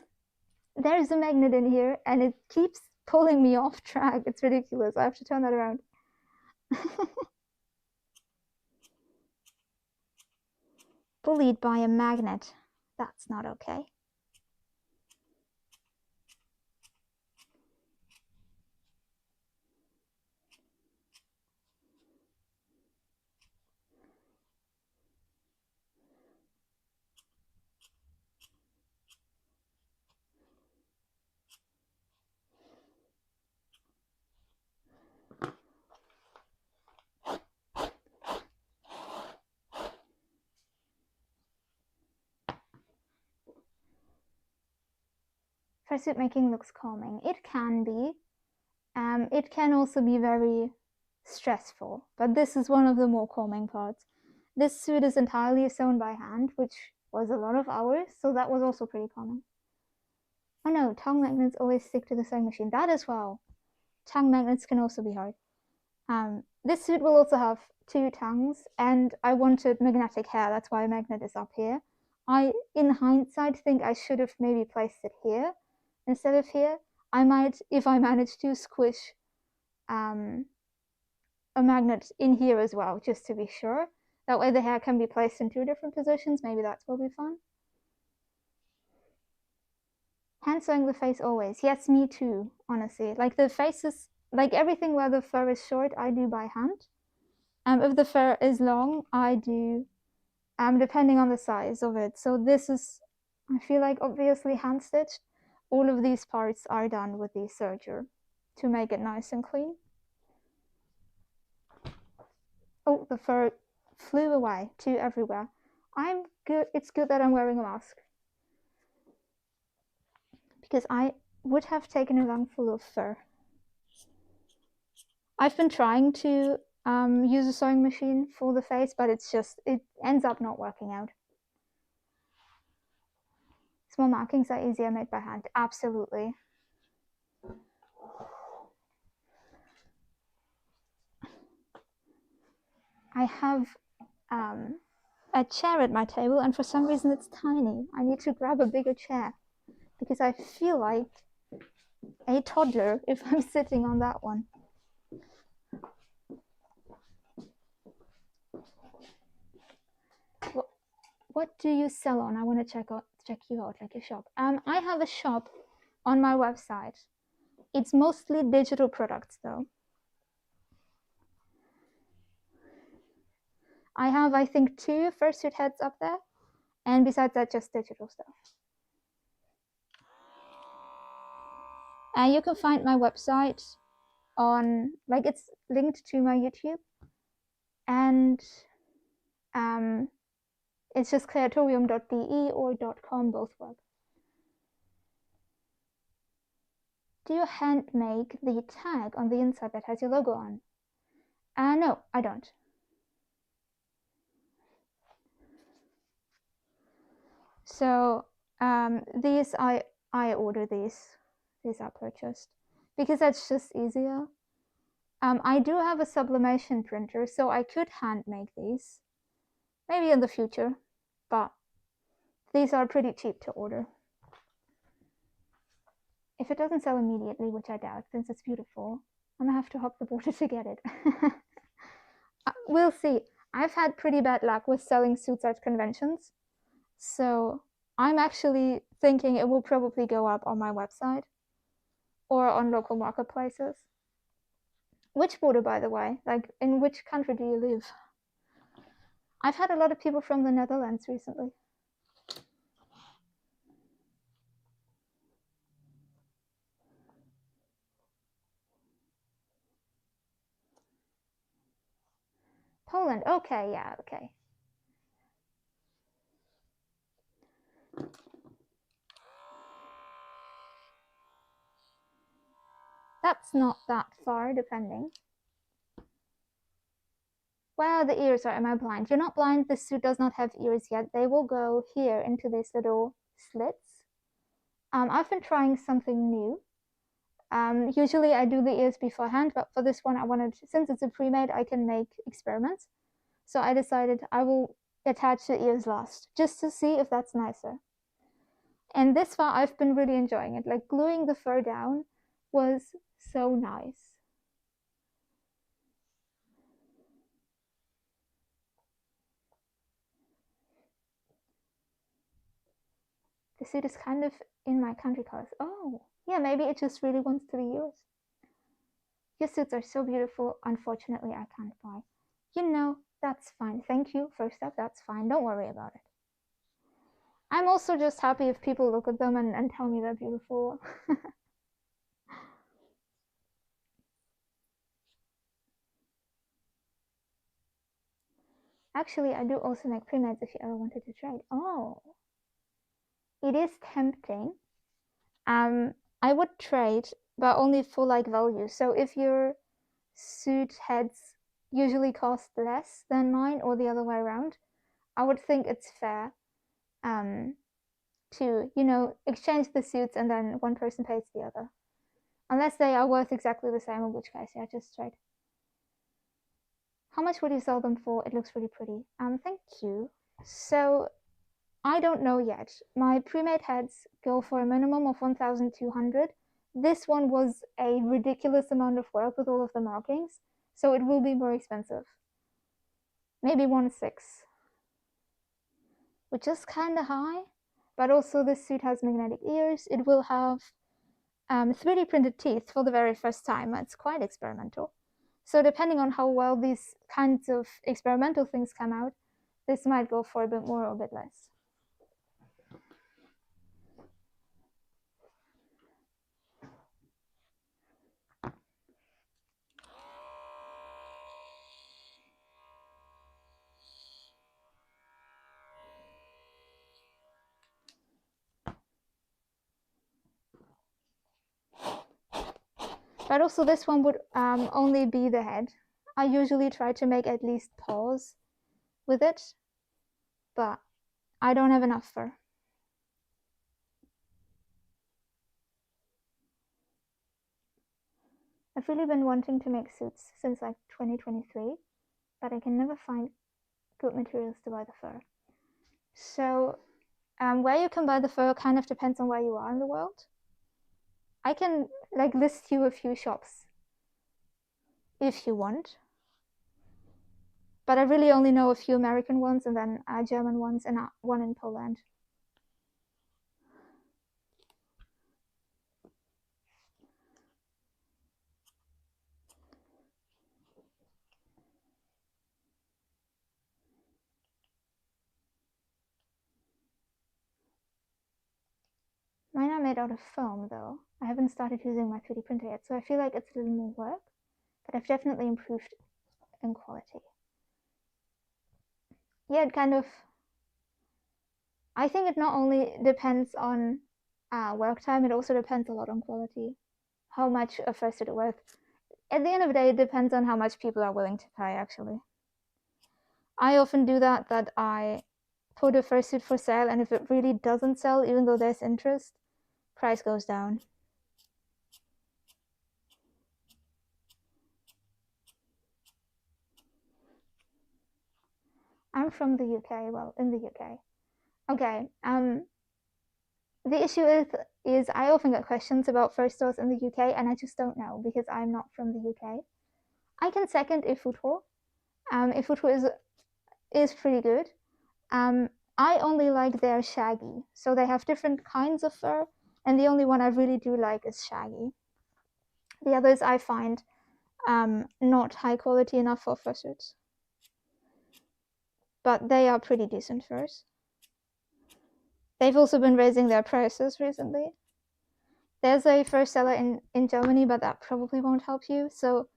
a magnet in here, and it keeps pulling me off track. It's ridiculous. I have to turn that around. Bullied by a magnet. That's not okay. Fursuit making looks calming. It can be. It can also be very stressful, but this is one of the more calming parts. This suit is entirely sewn by hand, which was a lot of hours, so that was also pretty calming. Oh no, tongue magnets always stick to the sewing machine. That as well. Tongue magnets can also be hard. This suit will also have 2 tongues, and I wanted magnetic hair. That's why a magnet is up here. I, in hindsight, think I should have maybe placed it here instead of here. I might, if I manage to, squish a magnet in here as well, just to be sure. That way the hair can be placed in 2 different positions. Maybe that's will be fun. Hand sewing the face always. Yes, me too, honestly. Like the faces, like everything where the fur is short, I do by hand. If the fur is long, I do, depending on the size of it. So this is, I feel like, obviously hand stitched. All of these parts are done with the serger to make it nice and clean. Oh, the fur flew away to everywhere. I'm good. It's good that I'm wearing a mask, because I would have taken a lungful of fur. I've been trying to use a sewing machine for the face, but it ends up not working out. Small markings are easier made by hand. Absolutely. I have a chair at my table, and for some reason it's tiny. I need to grab a bigger chair because I feel like a toddler if I'm sitting on that one. What do you sell on? I want to check you out, like a shop. I have a shop on my website. It's mostly digital products though. I have, I think, 2 fursuit heads up there, and besides that, just digital stuff. And you can find my website on, like, it's linked to my YouTube, and it's just creatorium.de or .com, both work. Do you hand make the tag on the inside that has your logo on? No, I don't. So these I order these are purchased because that's just easier. I do have a sublimation printer, so I could hand make these maybe in the future, but these are pretty cheap to order. If it doesn't sell immediately, which I doubt since it's beautiful, I'm gonna have to hop the border to get it. We'll see. I've had pretty bad luck with selling suits at conventions, so I'm actually thinking it will probably go up on my website or on local marketplaces. Which border, by the way? Like, in which country do you live? I've had a lot of people from the Netherlands recently. Poland. Okay, yeah, okay. That's not that far, depending. Wow, the ears are. Am I blind? You're not blind. The suit does not have ears yet. They will go here into these little slits. I've been trying something new. Usually I do the ears beforehand, but for this one I wanted, since it's a pre-made, I can make experiments. So I decided I will attach the ears last, just to see if that's nicer. And this far I've been really enjoying it. Like, gluing the fur down was so nice. The suit is kind of in my country colors. Oh, yeah, maybe it just really wants to be yours. Your suits are so beautiful. Unfortunately, I can't buy. You know, that's fine. Thank you. First up, that's fine. Don't worry about it. I'm also just happy if people look at them and tell me they're beautiful. Actually, I do also make pre-mades if you ever wanted to trade. Oh, it is tempting. I would trade, but only for like value. So if your suit heads usually cost less than mine, or the other way around, I would think it's fair to, you know, exchange the suits and then one person pays the other. Unless they are worth exactly the same, in which case, yeah, just trade. How much would you sell them for? It looks really pretty. Thank you. So I don't know yet. My pre-made heads go for a minimum of 1,200. This one was a ridiculous amount of work with all of the markings, so it will be more expensive. Maybe 1.6, which is kind of high, but also this suit has magnetic ears. It will have 3D printed teeth for the very first time. It's quite experimental. So depending on how well these kinds of experimental things come out, this might go for a bit more or a bit less. But also this one would only be the head. I usually try to make at least paws with it, but I don't have enough fur. I've really been wanting to make suits since like 2023, but I can never find good materials to buy the fur. So where you can buy the fur kind of depends on where you are in the world. I can like list you a few shops if you want, but I really only know a few American ones and then German ones and one in Poland. Mine are made out of foam though. I haven't started using my 3D printer yet, so I feel like it's a little more work, but I've definitely improved in quality. Yeah, it kind of, I think it not only depends on work time, it also depends a lot on quality. How much a fursuit is worth. At the end of the day, it depends on how much people are willing to pay, actually. I often do that I put a fursuit for sale, and if it really doesn't sell, even though there's interest, price goes down. I'm from the UK, well, in the UK. Okay, the issue is I often get questions about fur stores in the UK, and I just don't know because I'm not from the UK. I can second Ifuto. Ifuto is pretty good. I only like their shaggy, so they have different kinds of fur, and the only one I really do like is shaggy. The others I find not high quality enough for fursuits. But they are pretty decent furs. They've also been raising their prices recently. There's a fur seller in Germany, but that probably won't help you. So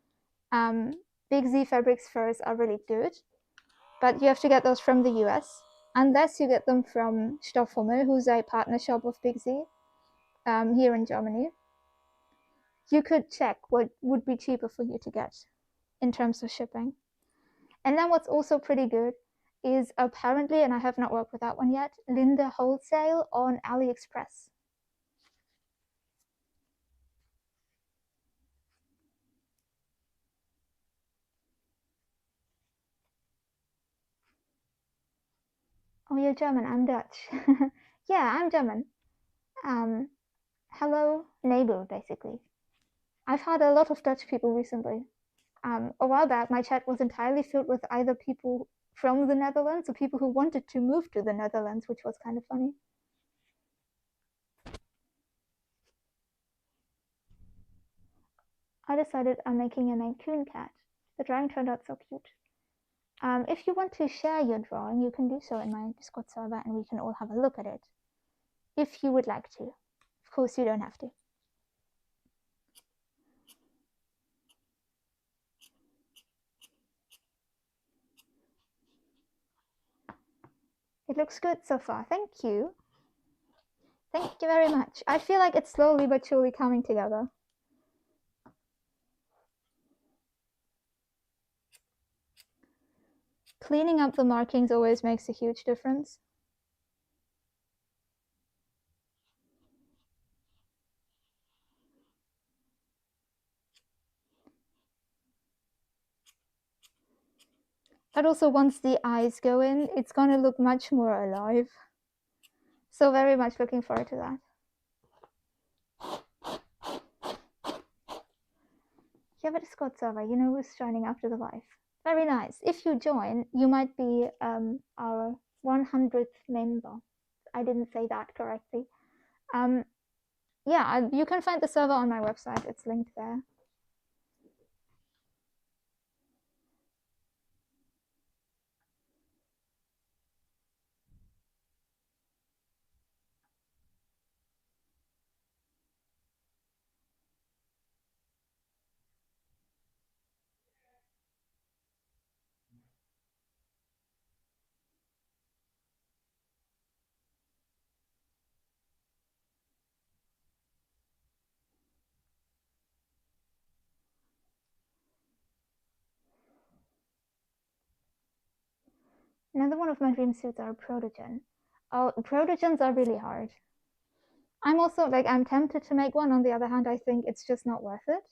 Big Z Fabrics furs are really good, but you have to get those from the US, unless you get them from Stoffhummel, who's a partner shop of Big Z here in Germany. You could check what would be cheaper for you to get in terms of shipping. And then what's also pretty good is apparently, and I have not worked with that one yet, Linda Wholesale on AliExpress. Oh, you're German, I'm Dutch. Yeah, I'm German. Hello, neighbor, basically. I've had a lot of Dutch people recently. A while back, my chat was entirely filled with either people from the Netherlands or people who wanted to move to the Netherlands, which was kind of funny. I decided I'm making a Maine Coon cat. The drawing turned out so cute. If you want to share your drawing, you can do so in my Discord server and we can all have a look at it. If you would like to. Of course, you don't have to. It looks good so far. Thank you. Thank you very much. I feel like it's slowly but surely coming together. Cleaning up the markings always makes a huge difference. But also once the eyes go in, it's going to look much more alive. So very much looking forward to that. You have a Discord server, you know who's joining after the live. Very nice. If you join, you might be our 100th member. I didn't say that correctly. Yeah, you can find the server on my website. It's linked there. Another one of my dream suits are Protogen. Oh, Protogens are really hard. I'm also like, I'm tempted to make one. On the other hand, I think it's just not worth it.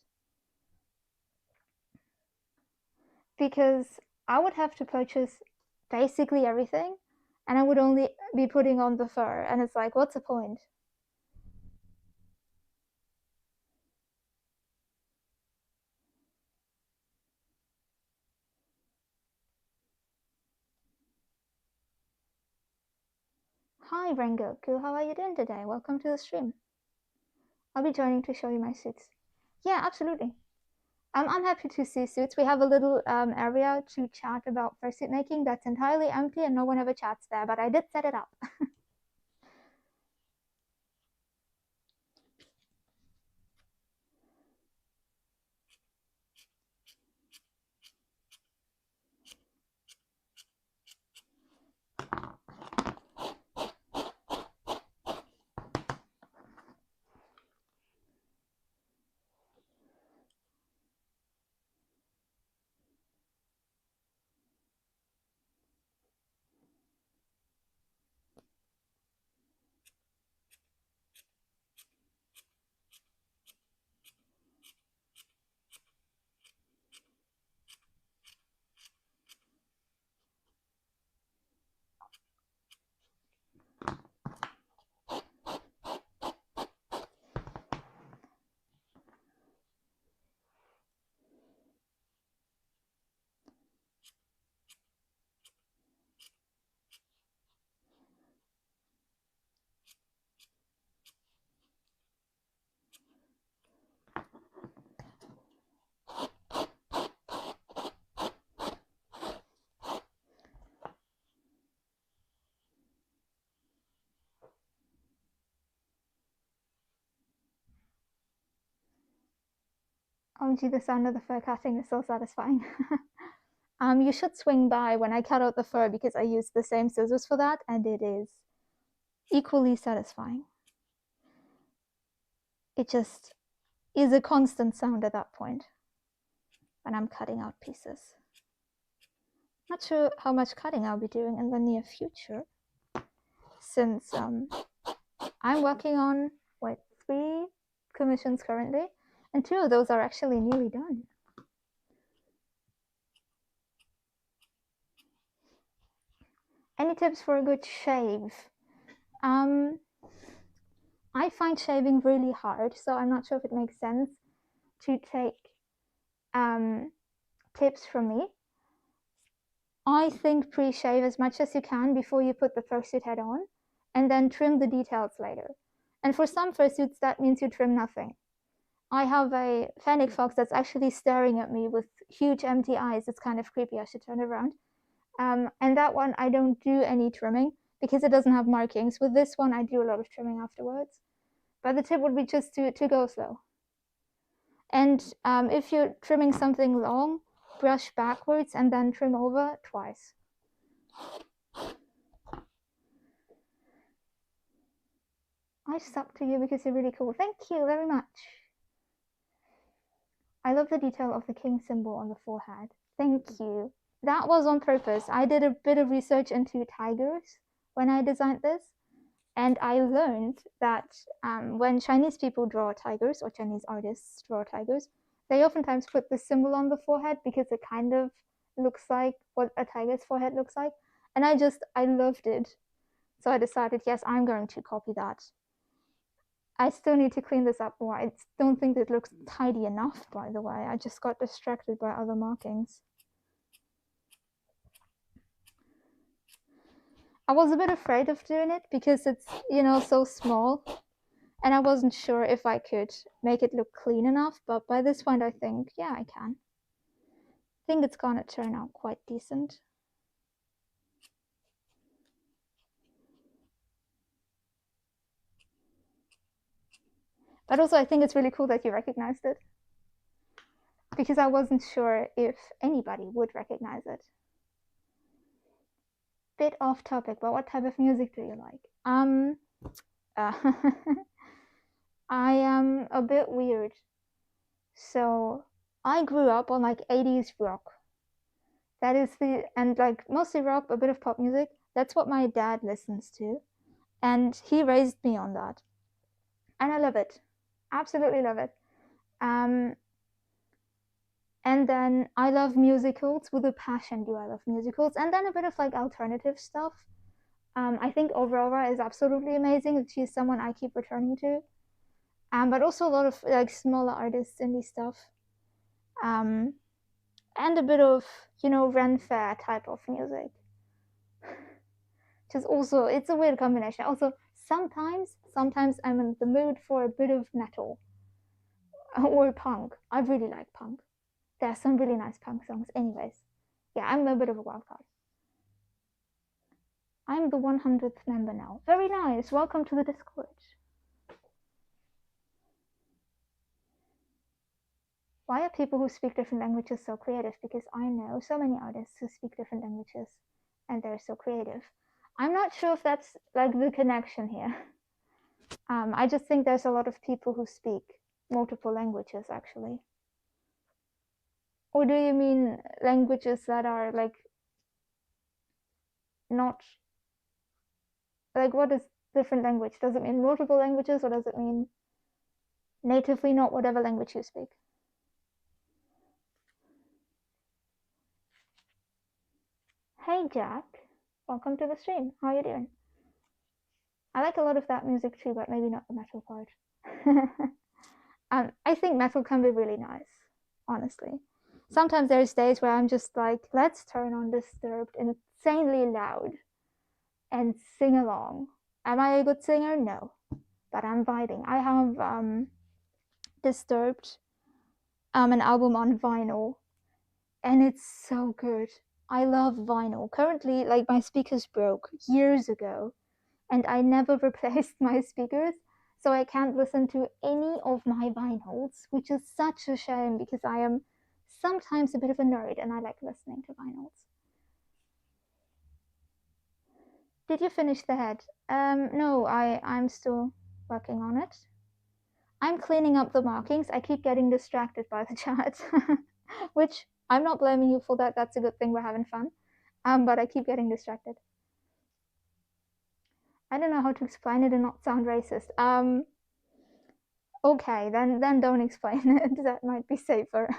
Because I would have to purchase basically everything and I would only be putting on the fur. And it's like, what's the point? Hi, Rengoku. How are you doing today? Welcome to the stream. I'll be joining to show you my suits. Yeah, absolutely. I'm happy to see suits. We have a little area to chat about fursuit making that's entirely empty and no one ever chats there, but I did set it up. OMG, the sound of the fur cutting is so satisfying. You should swing by when I cut out the fur because I use the same scissors for that, and it is equally satisfying. It just is a constant sound at that point when I'm cutting out pieces. Not sure how much cutting I'll be doing in the near future, since I'm working on 3 commissions currently, and 2 of those are actually nearly done. Any tips for a good shave? I find shaving really hard, so I'm not sure if it makes sense to take tips from me. I think pre-shave as much as you can before you put the fursuit head on, and then trim the details later. And for some fursuits, that means you trim nothing. I have a fennec fox that's actually staring at me with huge empty eyes. It's kind of creepy. I should turn it around. And that one, I don't do any trimming because it doesn't have markings. With this one, I do a lot of trimming afterwards. But the tip would be just to go slow. And if you're trimming something long, brush backwards and then trim over twice. I suck to you because you're really cool. Thank you very much. I love the detail of the king symbol on the forehead. Thank you. That was on purpose. I did a bit of research into tigers when I designed this, and I learned that when Chinese people draw tigers, or Chinese artists draw tigers, they oftentimes put the symbol on the forehead because it kind of looks like what a tiger's forehead looks like. And I loved it. So I decided, yes, I'm going to copy that. I still need to clean this up more. I don't think it looks tidy enough, by the way. I just got distracted by other markings. I was a bit afraid of doing it because it's, so small, and I wasn't sure if I could make it look clean enough, but by this point I think, yeah, I can. I think it's gonna turn out quite decent. But also I think it's really cool that you recognized it, because I wasn't sure if anybody would recognize it. Bit off topic, but what type of music do you like? I am a bit weird. So I grew up on like 80s rock. That is and like mostly rock, a bit of pop music. That's what my dad listens to. And he raised me on that. And I love it. Absolutely love it. And then I love musicals with a passion. Do I love musicals? And then a bit of like alternative stuff. I think Aurora is absolutely amazing. She's someone I keep returning to. But also a lot of like smaller artists, indie stuff. And a bit of, Ren Fair type of music. Which is also, it's a weird combination. Also, sometimes I'm in the mood for a bit of metal or punk. I really like punk. There are some really nice punk songs. Anyways, yeah, I'm a bit of a wild card. I'm the 100th member now. Very nice. Welcome to the Discord. Why are people who speak different languages so creative? Because I know so many artists who speak different languages and they're so creative. I'm not sure if that's like the connection here. I just think there's a lot of people who speak multiple languages actually. Or do you mean languages that are like not, like what is different language? Does it mean multiple languages, or does it mean natively not whatever language you speak? Hey Jack, welcome to the stream. How are you doing? I like a lot of that music too, but maybe not the metal part. I think metal can be really nice, honestly. Sometimes there's days where I'm just like, let's turn on Disturbed insanely loud and sing along. Am I a good singer? No, but I'm vibing. I have Disturbed, an album on vinyl, and it's so good. I love vinyl. Currently, like my speakers broke years ago, and I never replaced my speakers. so I can't listen to any of my vinyls, which is such a shame because I am sometimes a bit of a nerd and I like listening to vinyls. Did you finish the head? No, I'm still working on it. I'm cleaning up the markings. I keep getting distracted by the chat, which I'm not blaming you for that. That's a good thing. We're having fun. But I keep getting distracted. I don't know how to explain it and not sound racist. Okay, then don't explain it. That might be safer.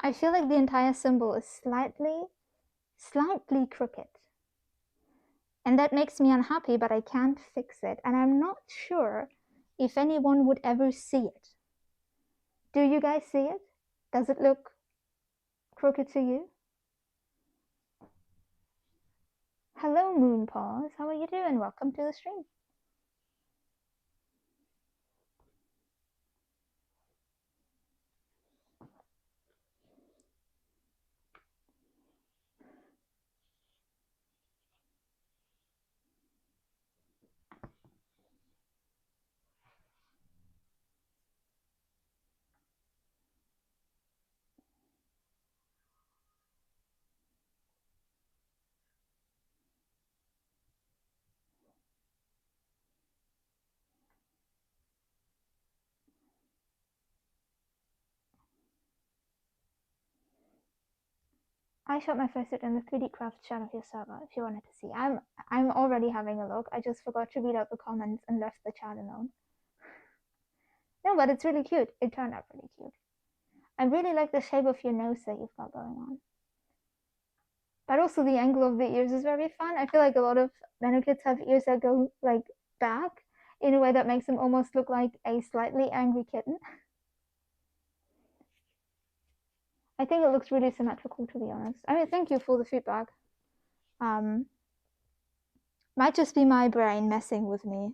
I feel like the entire symbol is slightly crooked. And that makes me unhappy, but I can't fix it. And I'm not sure if anyone would ever see it. Do you guys see it? Does it look crooked to you? Hello, Moon Paws. How are you doing? Welcome to the stream. I shot my first suit in the 3D craft chat of your server if you wanted to see. I'm already having a look. I just forgot to read out the comments and left the chat alone. No, but it's really cute. It turned out really cute. I really like the shape of your nose that you've got going on. But also the angle of the ears is very fun. I feel like a lot of nano kids have ears that go like back in a way that makes them almost look like a slightly angry kitten. I think it looks really symmetrical, to be honest. I mean, thank you for the feedback. Might just be my brain messing with me.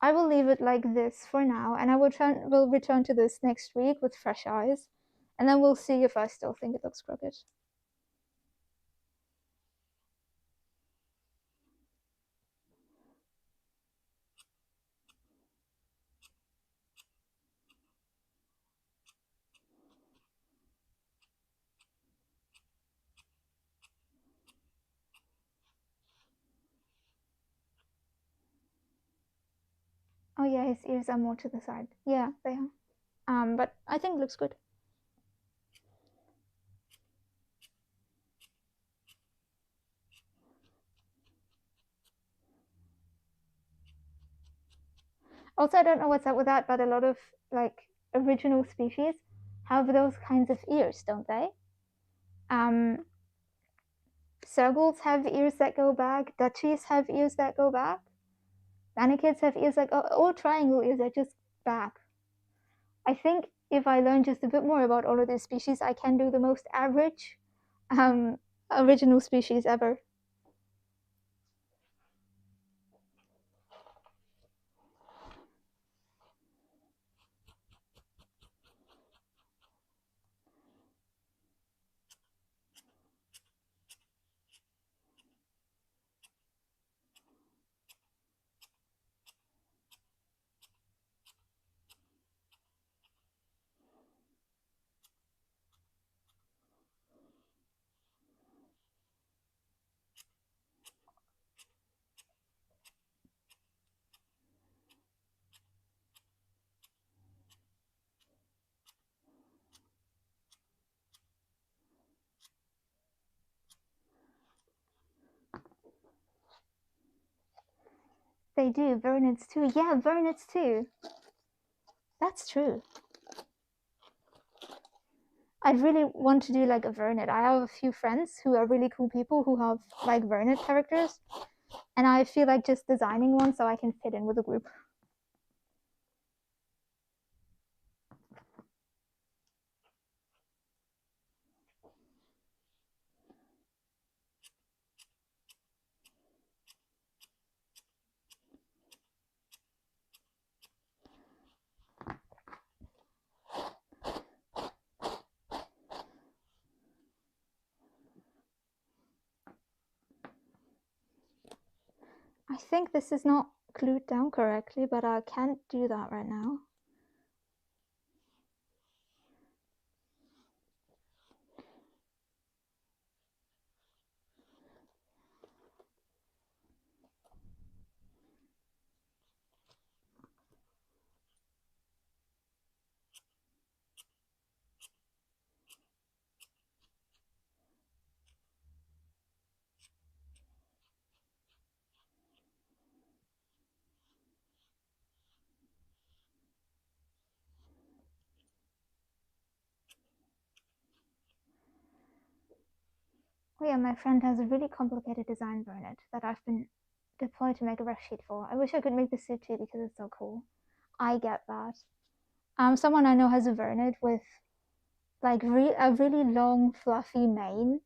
I will leave it like this for now, and I will return to this next week with fresh eyes, and then we'll see if I still think it looks crooked. Oh yeah, his ears are more to the side. Yeah, they are. But I think it looks good. Also, I don't know what's up with that, but a lot of like original species have those kinds of ears, don't they? Sergals have ears that go back. Duchies have ears that go back. Mannequins have ears like all triangle ears are just back. I think if I learn just a bit more about all of these species, I can do the most average original species ever. They do, Vernets too. Yeah, Vernets too. That's true. I really want to do like a Vernet. I have a few friends who are really cool people who have like Vernet characters, and I feel like just designing one so I can fit in with the group. I think this is not glued down correctly, but I can't do that right now. Oh yeah, my friend has a really complicated design Vernet that I've been deployed to make a ref sheet for. I wish I could make the suit too because it's so cool. I get that. Someone I know has a Vernet with like a really long fluffy mane.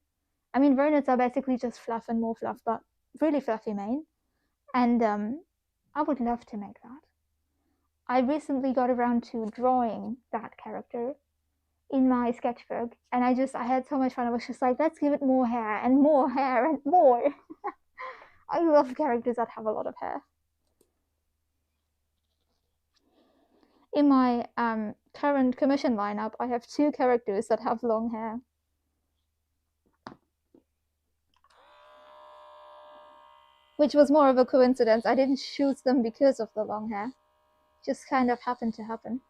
I mean, Vernets are basically just fluff and more fluff, but really fluffy mane. And I would love to make that. I recently got around to drawing that character in my sketchbook, and I had so much fun. I was just like, let's give it more hair and more hair and more. I love characters that have a lot of hair. In my current commission lineup, I have 2 characters that have long hair. Which was more of a coincidence. I didn't choose them because of the long hair. Just kind of happened to happen.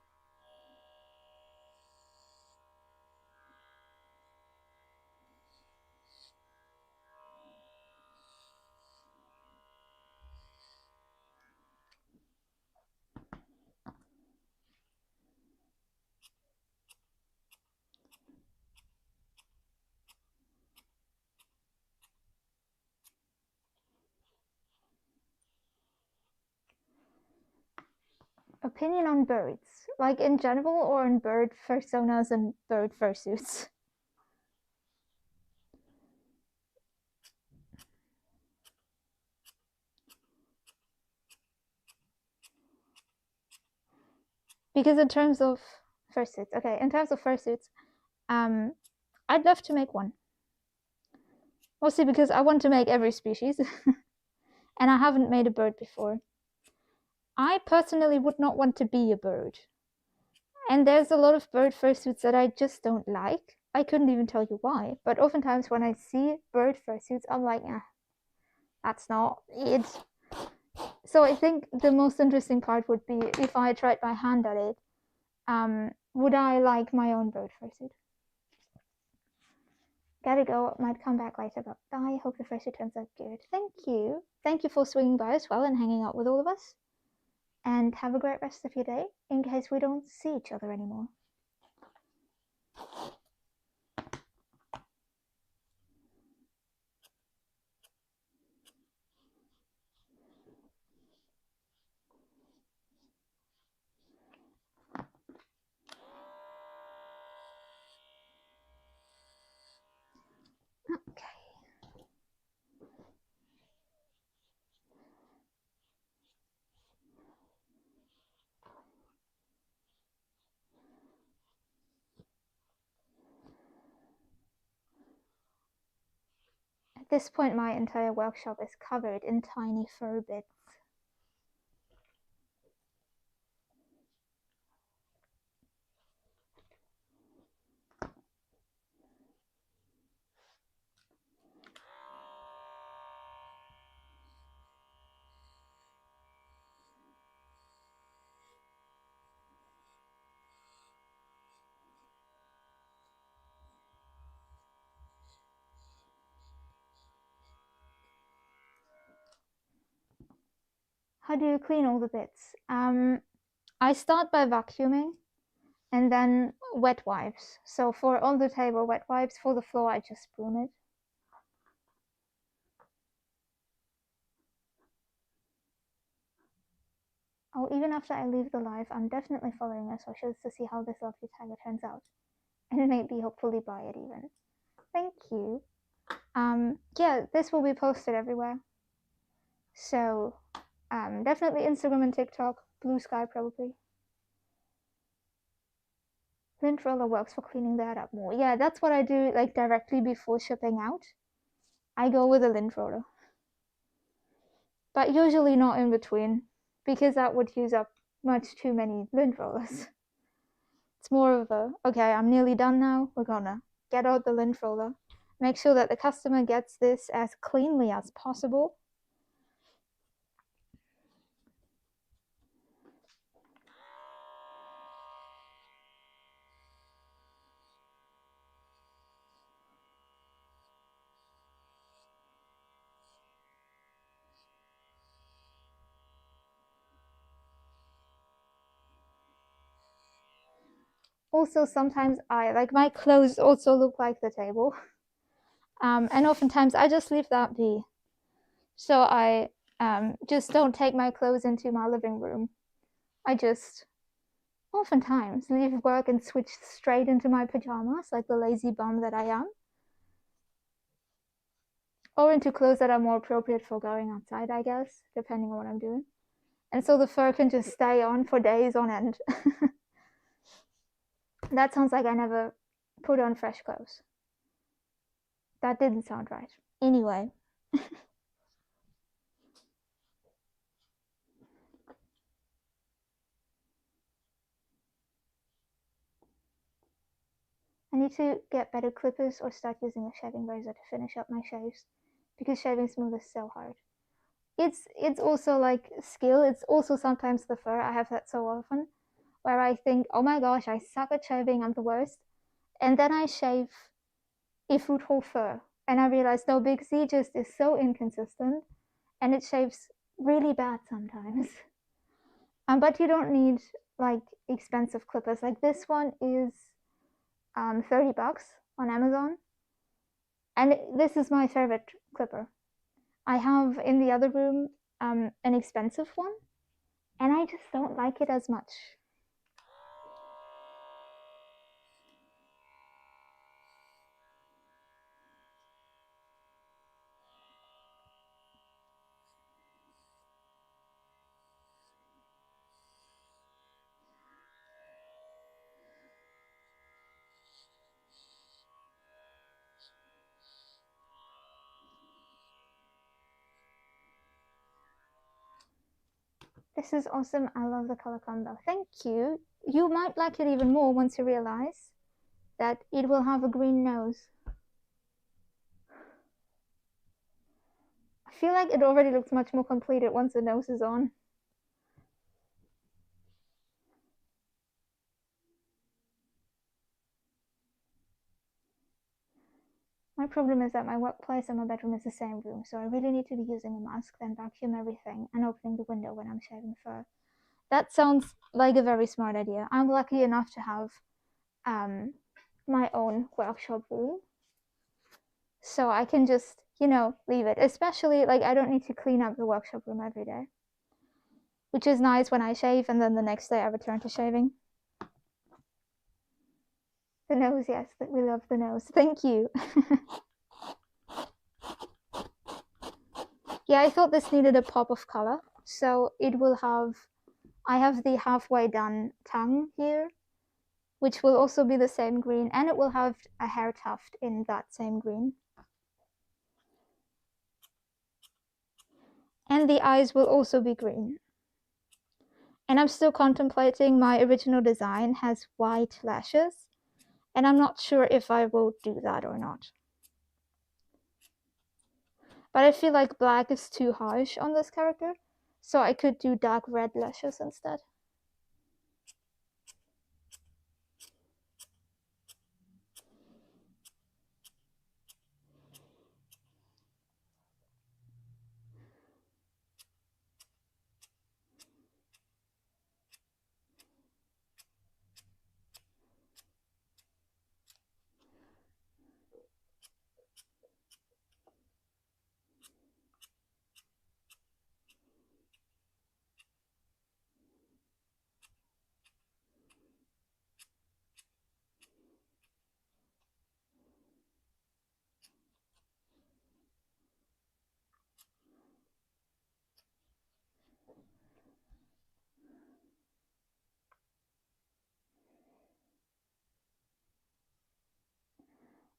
Opinion on birds, like in general or on bird personas and bird fursuits? Because in terms of fursuits, I'd love to make one. Mostly because I want to make every species, and I haven't made a bird before. I personally would not want to be a bird. And there's a lot of bird fursuits that I just don't like. I couldn't even tell you why, but oftentimes when I see bird fursuits, I'm like, that's not it. So I think the most interesting part would be if I tried my hand at it, would I like my own bird fursuit? Gotta go, might come back later, but I hope the fursuit turns out good. Thank you. Thank you for swinging by as well and hanging out with all of us. And have a great rest of your day in case we don't see each other anymore. Okay. At this point, my entire workshop is covered in tiny fur bits. How do you clean all the bits? I start by vacuuming and then wet wipes. So for on the table, wet wipes. For the floor, I just spoon it. Oh, even after I leave the live, I'm definitely following your socials to see how this lovely tiger turns out. And maybe hopefully buy it even. Thank you. Yeah, this will be posted everywhere. So definitely Instagram and TikTok, Blue Sky probably. Lint roller works for cleaning that up more. Yeah, that's what I do like directly before shipping out. I go with a lint roller. But usually not in between, because that would use up much too many lint rollers. It's more of a, okay, I'm nearly done now, we're gonna get out the lint roller, make sure that the customer gets this as cleanly as possible. Also, sometimes my clothes also look like the table. And oftentimes I just leave that be. So I just don't take my clothes into my living room. I just oftentimes leave work and switch straight into my pajamas, like the lazy bum that I am. Or into clothes that are more appropriate for going outside, I guess, depending on what I'm doing. And so the fur can just stay on for days on end. That sounds like I never put on fresh clothes. That didn't sound right. Anyway. I need to get better clippers or start using a shaving razor to finish up my shaves, because shaving smooth is so hard. It's also like skill. It's also sometimes the fur. I have that so often, where I think, oh my gosh, I suck at shaving, I'm the worst. And then I shave a fruitful fur, and I realize, no, Big Z just is so inconsistent, and it shaves really bad sometimes. But you don't need like expensive clippers. Like this one is $30 on Amazon, and this is my favorite clipper. I have in the other room an expensive one, and I just don't like it as much. This is awesome. I love the color combo. Thank you. You might like it even more once you realize that it will have a green nose. I feel like it already looks much more completed once the nose is on. My problem is that my workplace and my bedroom is the same room, so I really need to be using a mask, then vacuum everything, and opening the window when I'm shaving fur. That sounds like a very smart idea. I'm lucky enough to have my own workshop room, so I can just, leave it. Especially, like, I don't need to clean up the workshop room every day, which is nice when I shave, and then the next day I return to shaving. The nose, yes, we love the nose. Thank you. Yeah, I thought this needed a pop of color, so it will have, I have the halfway done tongue here, which will also be the same green, and it will have a hair tuft in that same green. And the eyes will also be green. And I'm still contemplating. My original design has white lashes, and I'm not sure if I will do that or not. But I feel like black is too harsh on this character, so I could do dark red lashes instead.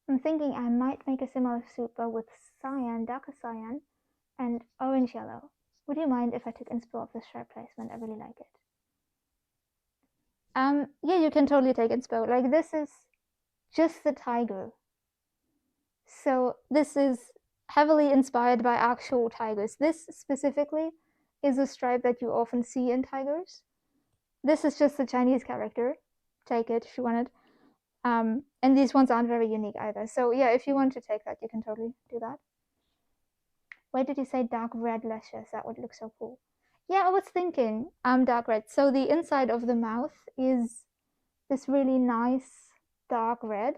I'm thinking I might make a similar suit but with cyan, darker cyan, and orange yellow. Would you mind if I took inspo of the stripe placement? I really like it. Yeah, you can totally take inspo. Like, this is just the tiger. So this is heavily inspired by actual tigers. This specifically is a stripe that you often see in tigers. This is just the Chinese character. Take it if you want it. And these ones aren't very unique either. So yeah, if you want to take that, you can totally do that. Why did you say dark red lashes? That would look so cool. Yeah, I was thinking dark red. So the inside of the mouth is this really nice dark red.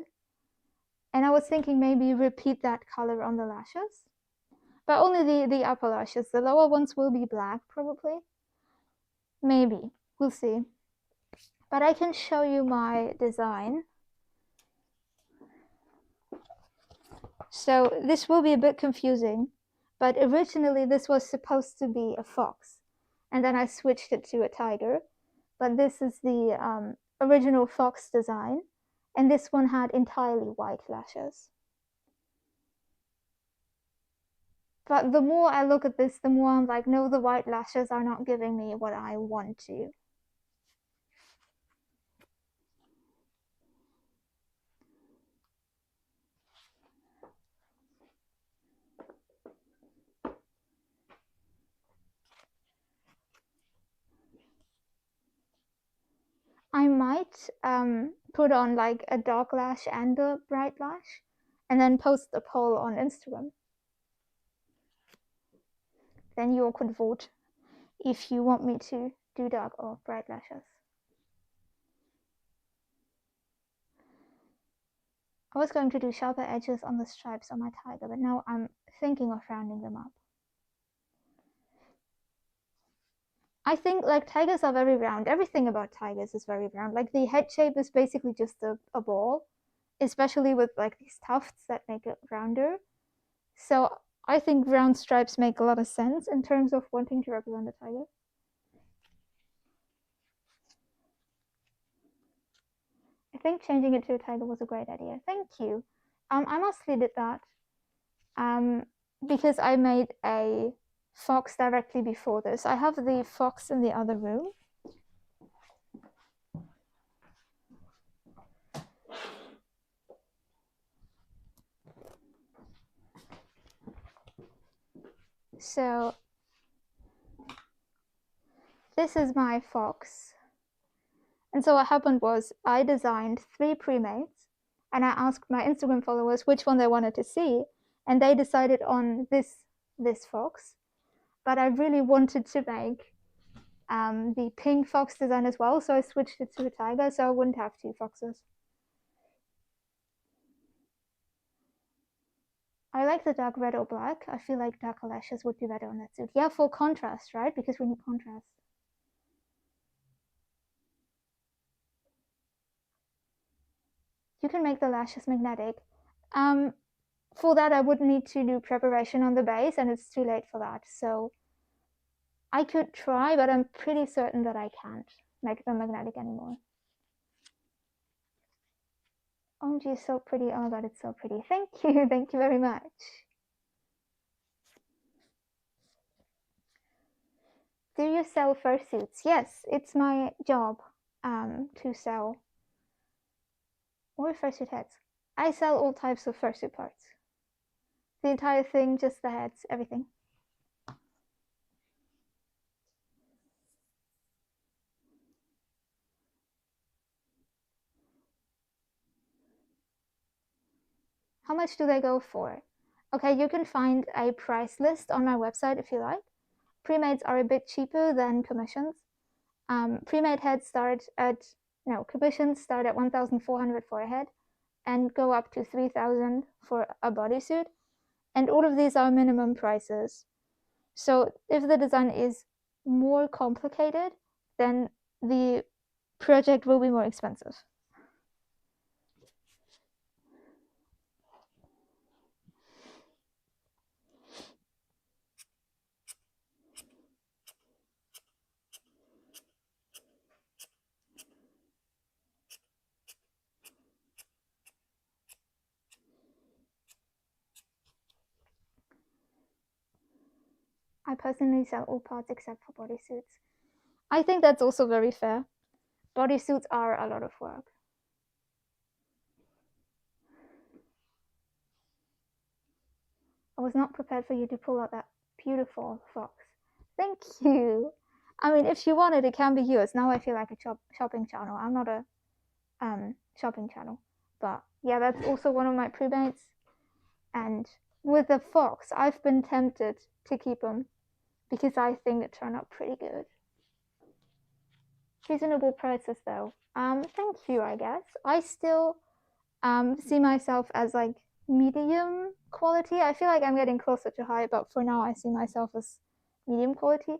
And I was thinking maybe repeat that color on the lashes. But only the upper lashes. The lower ones will be black, probably. Maybe. We'll see. But I can show you my design. So this will be a bit confusing, but originally this was supposed to be a fox, and then I switched it to a tiger. But this is the original fox design, and this one had entirely white lashes. But the more I look at this, the more I'm like, no, the white lashes are not giving me what I want to. I might put on like a dark lash and a bright lash, and then post a poll on Instagram. Then you all could vote if you want me to do dark or bright lashes. I was going to do sharper edges on the stripes on my tiger, but now I'm thinking of rounding them up. I think like tigers are very round. Everything about tigers is very round. Like the head shape is basically just a ball, especially with like these tufts that make it rounder. So I think round stripes make a lot of sense in terms of wanting to represent a tiger. I think changing it to a tiger was a great idea. Thank you. I mostly did that because I made a fox directly before this. I have the fox in the other room. So this is my fox. And so what happened was I designed 3 pre-mates, and I asked my Instagram followers which one they wanted to see, and they decided on this fox. But I really wanted to make the pink fox design as well, so I switched it to a tiger so I wouldn't have 2 foxes. I like the dark red or black. I feel like darker lashes would be better on that suit. Yeah, for contrast, right? Because we need contrast. You can make the lashes magnetic. For that, I would need to do preparation on the base, and it's too late for that. So I could try, but I'm pretty certain that I can't make them magnetic anymore. OMG is so pretty. Oh my god, it's so pretty. Thank you. Thank you very much. Do you sell fursuits? Yes, it's my job to sell. Or fursuit heads. I sell all types of fursuit parts. The entire thing, just the heads, everything. How much do they go for? Okay, you can find a price list on my website if you like. Pre-mates are a bit cheaper than commissions. Pre-made heads start at, commissions start at 1,400 for a head and go up to 3,000 for a bodysuit. And all of these are minimum prices. So if the design is more complicated, then the project will be more expensive. I personally sell all parts except for bodysuits. I think that's also very fair. Bodysuits are a lot of work. I was not prepared for you to pull out that beautiful fox. Thank you. I mean, if you want it, it can be yours. Now I feel like a shopping channel. I'm not a shopping channel. But yeah, that's also one of my pre-mates. And with the fox, I've been tempted to keep him because I think it turned out pretty good. Reasonable prices though. Thank you, I guess. I still see myself as like medium quality. I feel like I'm getting closer to high, but for now I see myself as medium quality.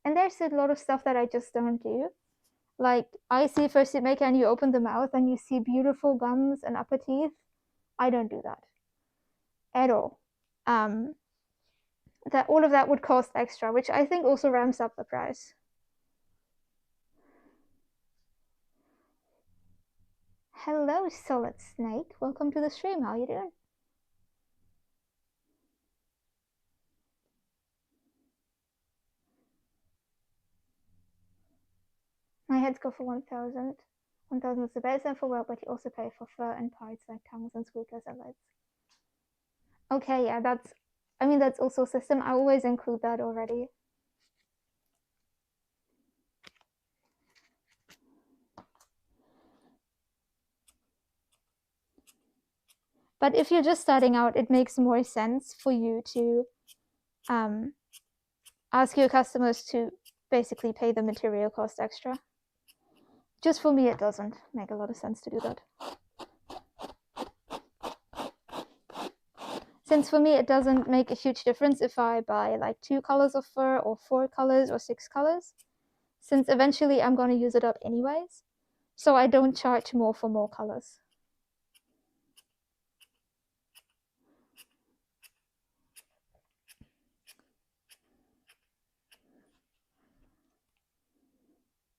And there's a lot of stuff that I just don't do. Like I see fursuit maker and you open the mouth and you see beautiful gums and upper teeth. I don't do that at all. That all of that would cost extra, which I think also ramps up the price. Hello, Solid Snake. Welcome to the stream. How you doing? My heads go for 1,000. 1,000 is the base and for work, but you also pay for fur and parts like tongues and squeakers and lids. Okay, yeah, that's also a system. I always include that already. But if you're just starting out, it makes more sense for you to ask your customers to basically pay the material cost extra. Just for me, it doesn't make a lot of sense to do that. Since for me, it doesn't make a huge difference if I buy like 2 colors of fur or 4 colors or 6 colors, since eventually I'm going to use it up anyways. So I don't charge more for more colors.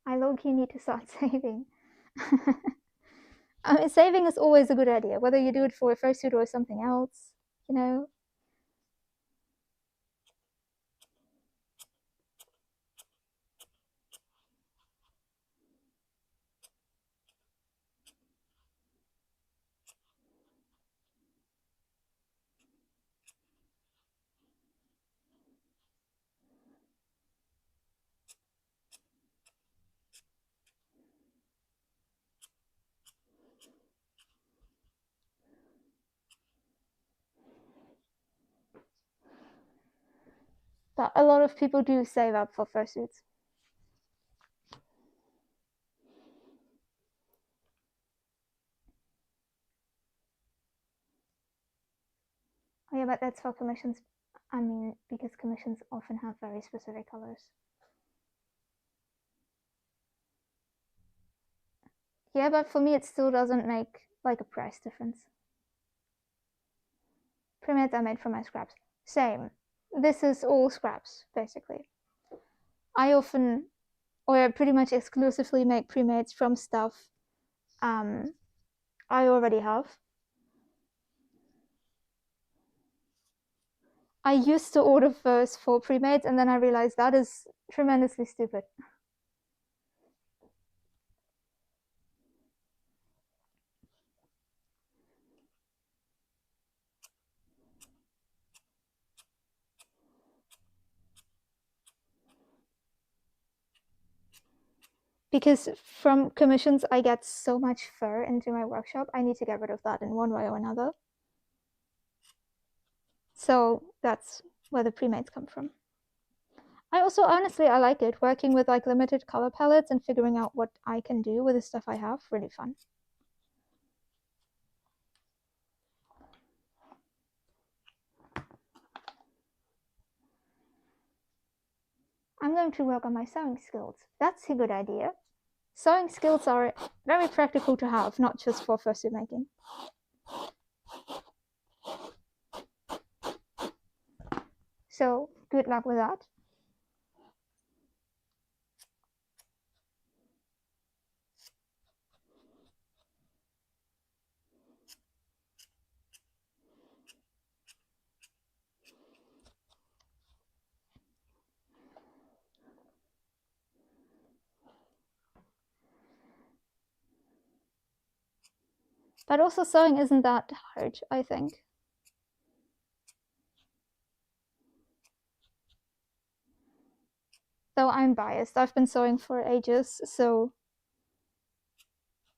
I low-key need to start saving. I mean, saving is always a good idea, whether you do it for a fursuit or something else, you know? But a lot of people do save up for fursuits. Oh yeah, but that's for commissions. I mean, because commissions often have very specific colors. Yeah, but for me, it still doesn't make like a price difference. Pre-mades are made from my scraps. Same. This is all scraps, basically. I often, or pretty much exclusively, make pre-mades from stuff I already have. I used to order first for pre-mades, and then I realized that is tremendously stupid. Because from commissions, I get so much fur into my workshop, I need to get rid of that in one way or another. So that's where the pre-mades come from. I also, honestly, I like it. Working with like limited color palettes and figuring out what I can do with the stuff I have, really fun. I'm going to work on my sewing skills. That's a good idea. Sewing skills are very practical to have, not just for fursuit making. So good luck with that. But also sewing isn't that hard, I think. Though I'm biased, I've been sewing for ages, so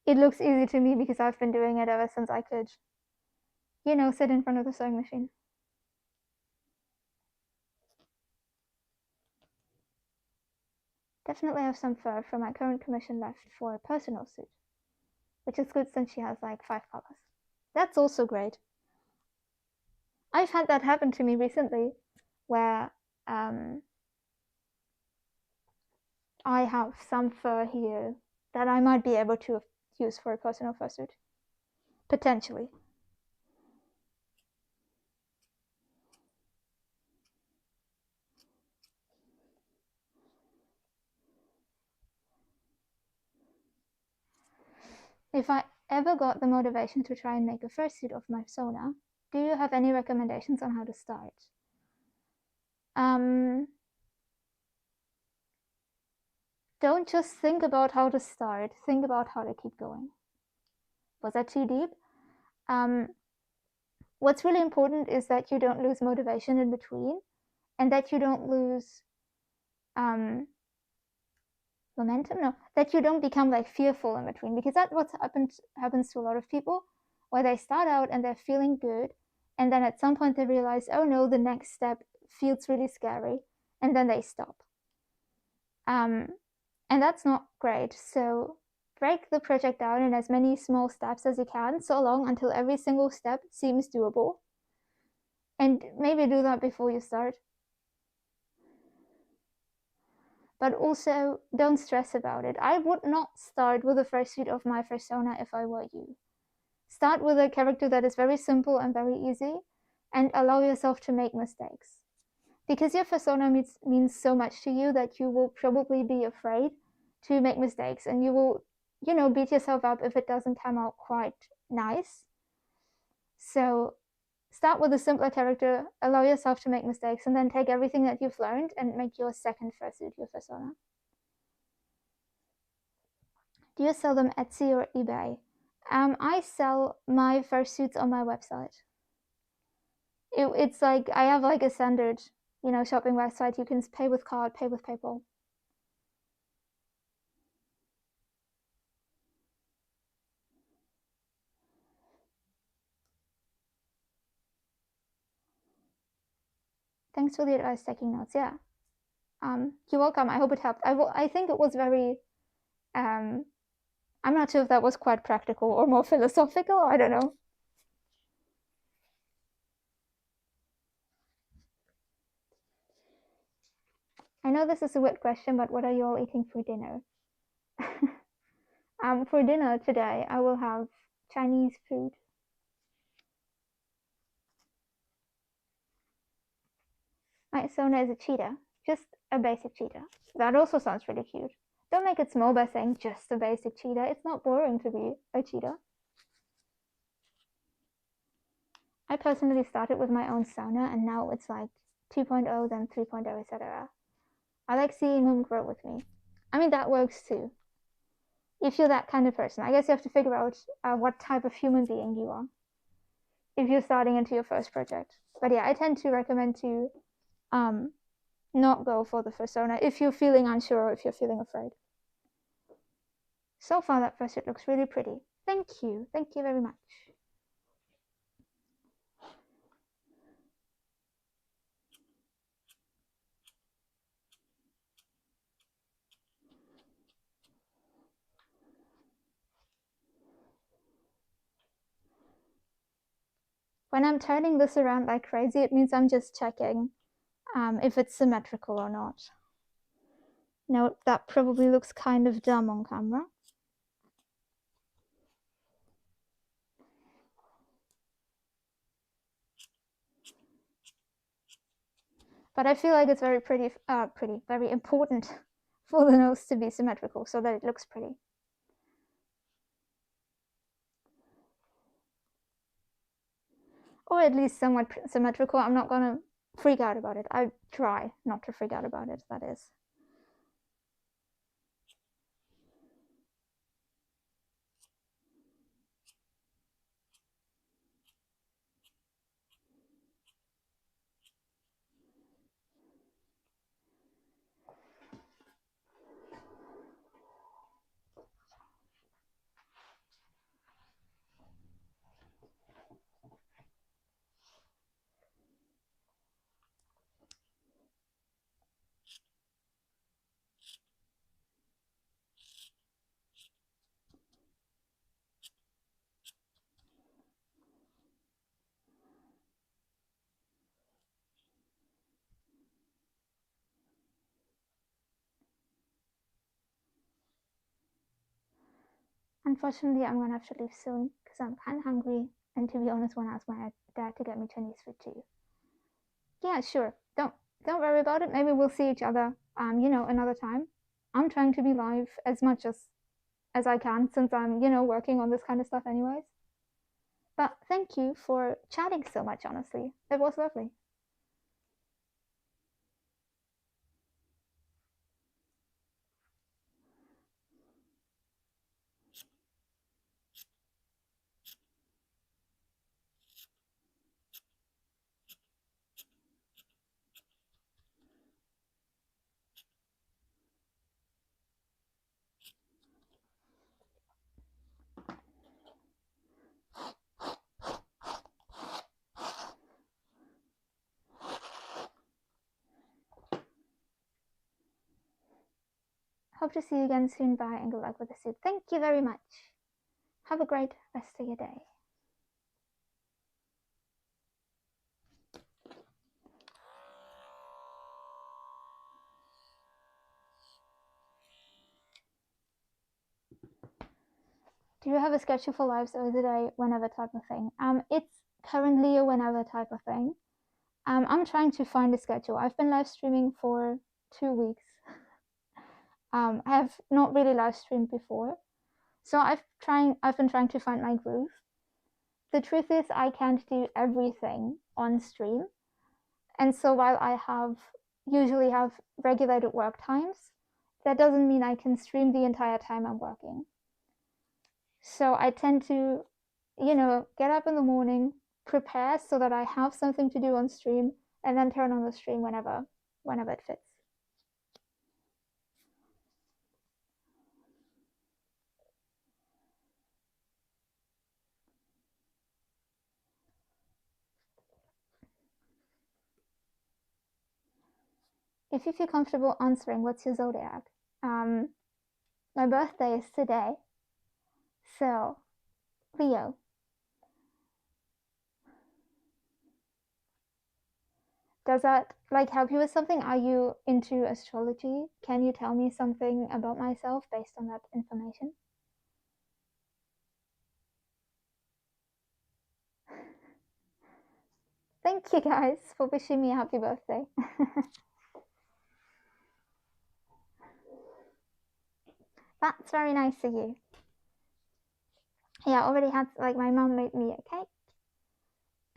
it looks easy to me because I've been doing it ever since I could, sit in front of the sewing machine. Definitely have some fur from my current commission left for a personal suit, which is good since she has like 5 colors. That's also great. I've had that happen to me recently, where I have some fur here that I might be able to use for a personal fursuit, potentially. If I ever got the motivation to try and make a fursuit of my persona, do you have any recommendations on how to start? Don't just think about how to start, think about how to keep going. Was that too deep? What's really important is that you don't lose motivation in between, and that you don't lose momentum. No, that you don't become like fearful in between, because that's what happens to a lot of people, where they start out and they're feeling good, and then at some point they realize, oh no, the next step feels really scary, and then they stop. And that's not great. So break the project down in as many small steps as you can, so long until every single step seems doable. And maybe do that before you start. But also, don't stress about it. I would not start with the fursuit of my persona if I were you. Start with a character that is very simple and very easy, and allow yourself to make mistakes. Because your persona means so much to you that you will probably be afraid to make mistakes, and you will, beat yourself up if it doesn't come out quite nice. So start with a simpler character, allow yourself to make mistakes, and then take everything that you've learned and make your second fursuit your persona. Do you sell them Etsy or eBay? I sell my fursuits on my website. It's like I have like a standard, shopping website. You can pay with card, pay with PayPal. Thanks for the advice, taking notes. Yeah. You're welcome. I hope it helped. I think it was very. I'm not sure if that was quite practical or more philosophical. I don't know. I know this is a weird question, but what are you all eating for dinner? For dinner today, I will have Chinese food. My Sona is a cheetah, just a basic cheetah. That also sounds really cute. Don't make it small by saying just a basic cheetah. It's not boring to be a cheetah. I personally started with my own Sona, and now it's like 2.0, then 3.0, etc. I like seeing them grow with me. I mean, that works too. If you're that kind of person, I guess you have to figure out what type of human being you are if you're starting into your first project. But yeah, I tend to recommend to not go for the persona if you're feeling unsure or if you're feeling afraid. So far, that fursuit looks really pretty. Thank you. Thank you very much. When I'm turning this around like crazy, it means I'm just checking if it's symmetrical or not. Note that probably looks kind of dumb on camera. But I feel like it's very very important for the nose to be symmetrical so that it looks pretty. Or at least somewhat symmetrical. I'm not gonna freak out about it. I try not to freak out about it, that is. unfortunately, I'm gonna have to leave soon because I'm kind of hungry, and to be honest, want to ask my dad to get me Chinese food too. Yeah, sure. Don't worry about it. Maybe we'll see each other, another time. I'm trying to be live as much as I can since I'm, working on this kind of stuff anyways. But thank you for chatting so much, honestly. It was lovely. Hope to see you again soon. Bye and good luck with the suit. Thank you very much. Have a great rest of your day. Do you have a schedule for lives or is it a whenever type of thing? It's currently a whenever type of thing. I'm trying to find a schedule. I've been live streaming for 2 weeks. I have not really live streamed before, so I've been trying to find my groove. The truth is, I can't do everything on stream, and so while I usually have regulated work times, that doesn't mean I can stream the entire time I'm working. So I tend to, get up in the morning, prepare so that I have something to do on stream, and then turn on the stream whenever it fits. If you feel comfortable answering, what's your zodiac? My birthday is today, so Leo. Does that help you with something? Are you into astrology? Can you tell me something about myself based on that information? Thank you guys for wishing me a happy birthday. That's very nice of you. Yeah, I already had, my mom made me a cake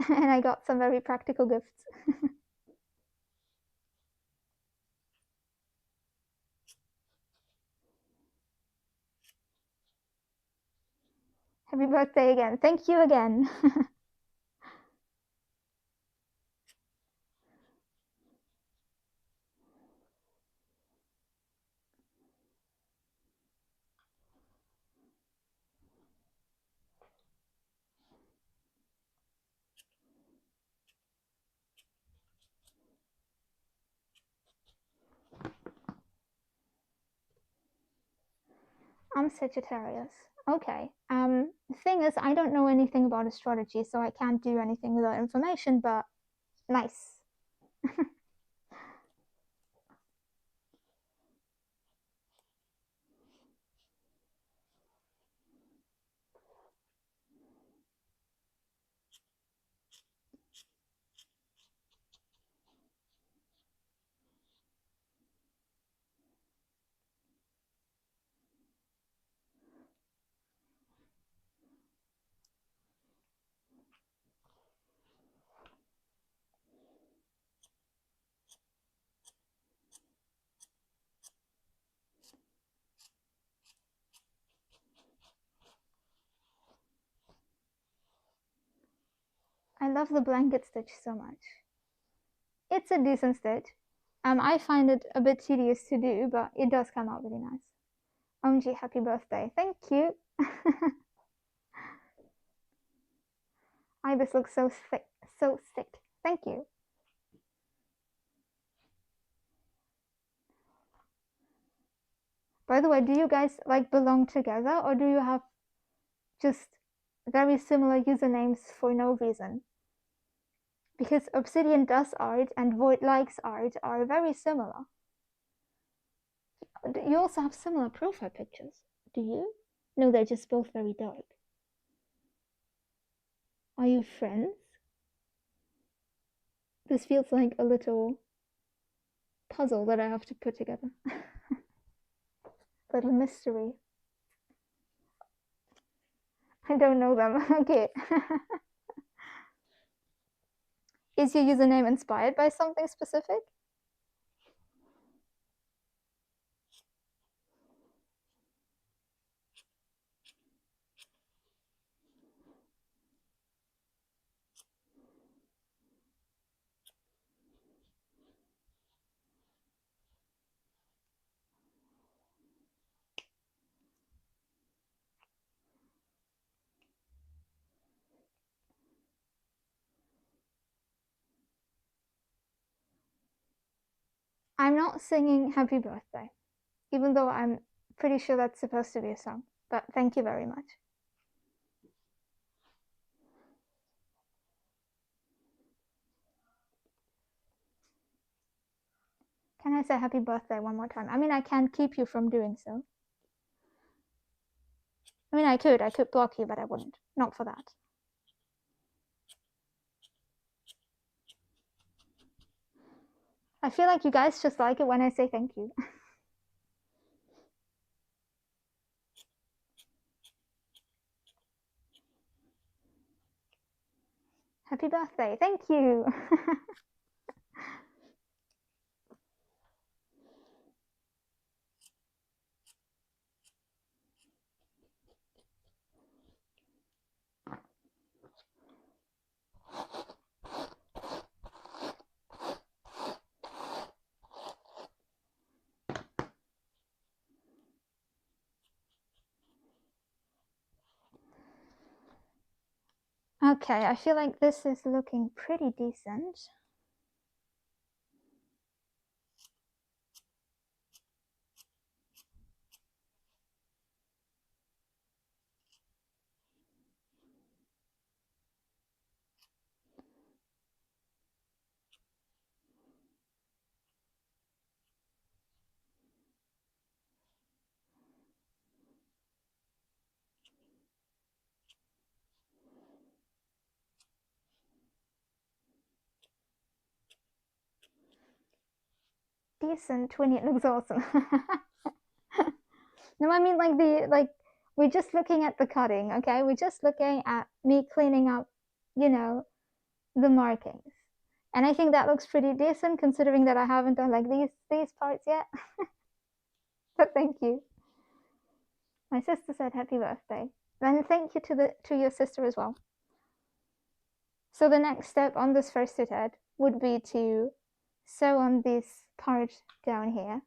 and I got some very practical gifts. Happy birthday again. Thank you again. I'm Sagittarius. Okay. The thing is, I don't know anything about astrology, so I can't do anything without information, but nice. I love the blanket stitch so much. It's a decent stitch. I find it a bit tedious to do, but it does come out really nice. OMG, happy birthday. Thank you. Ibis looks so thick. So thick. Thank you. By the way, do you guys belong together or do you have just very similar usernames for no reason? Because Obsidian does art and Void likes art are very similar. You also have similar profile pictures, do you? No, they're just both very dark. Are you friends? This feels like a little puzzle that I have to put together. Little mystery. I don't know them. Okay. Is your username inspired by something specific? I'm not singing happy birthday, even though I'm pretty sure that's supposed to be a song, but thank you very much. Can I say happy birthday one more time? I mean, I can't keep you from doing so. I mean, I could block you, but I wouldn't. Not for that. I feel like you guys just like it when I say thank you. Happy birthday. Thank you. Okay, I feel like this is looking pretty decent. Decent when it looks awesome. No, I mean like we're just looking at the cutting, okay? We're just looking at me cleaning up, you know, the markings. And I think that looks pretty decent considering that I haven't done like these parts yet. But thank you. My sister said happy birthday. And thank you to your sister as well. So the next step on this first head would be to sew on this part down here.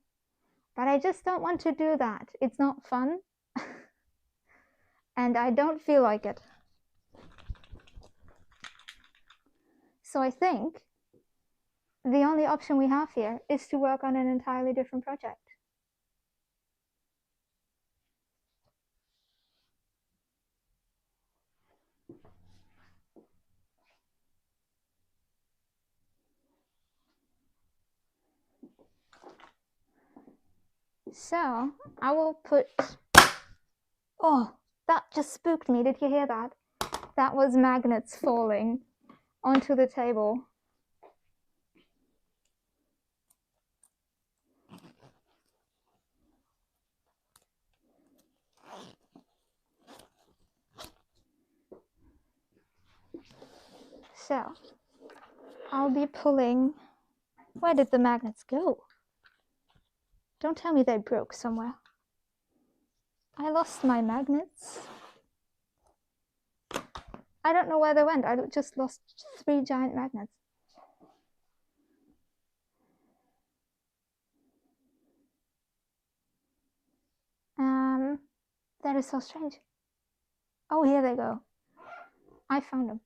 But I just don't want to do that. It's not fun. And I don't feel like it. So I think the only option we have here is to work on an entirely different project. So I will put, oh, that just spooked me. Did you hear that? That was magnets falling onto the table. So I'll be pulling, where did the magnets go? Don't tell me they broke somewhere. I lost my magnets. I don't know where they went. I just lost 3 giant magnets. That is so strange. Oh, here they go. I found them.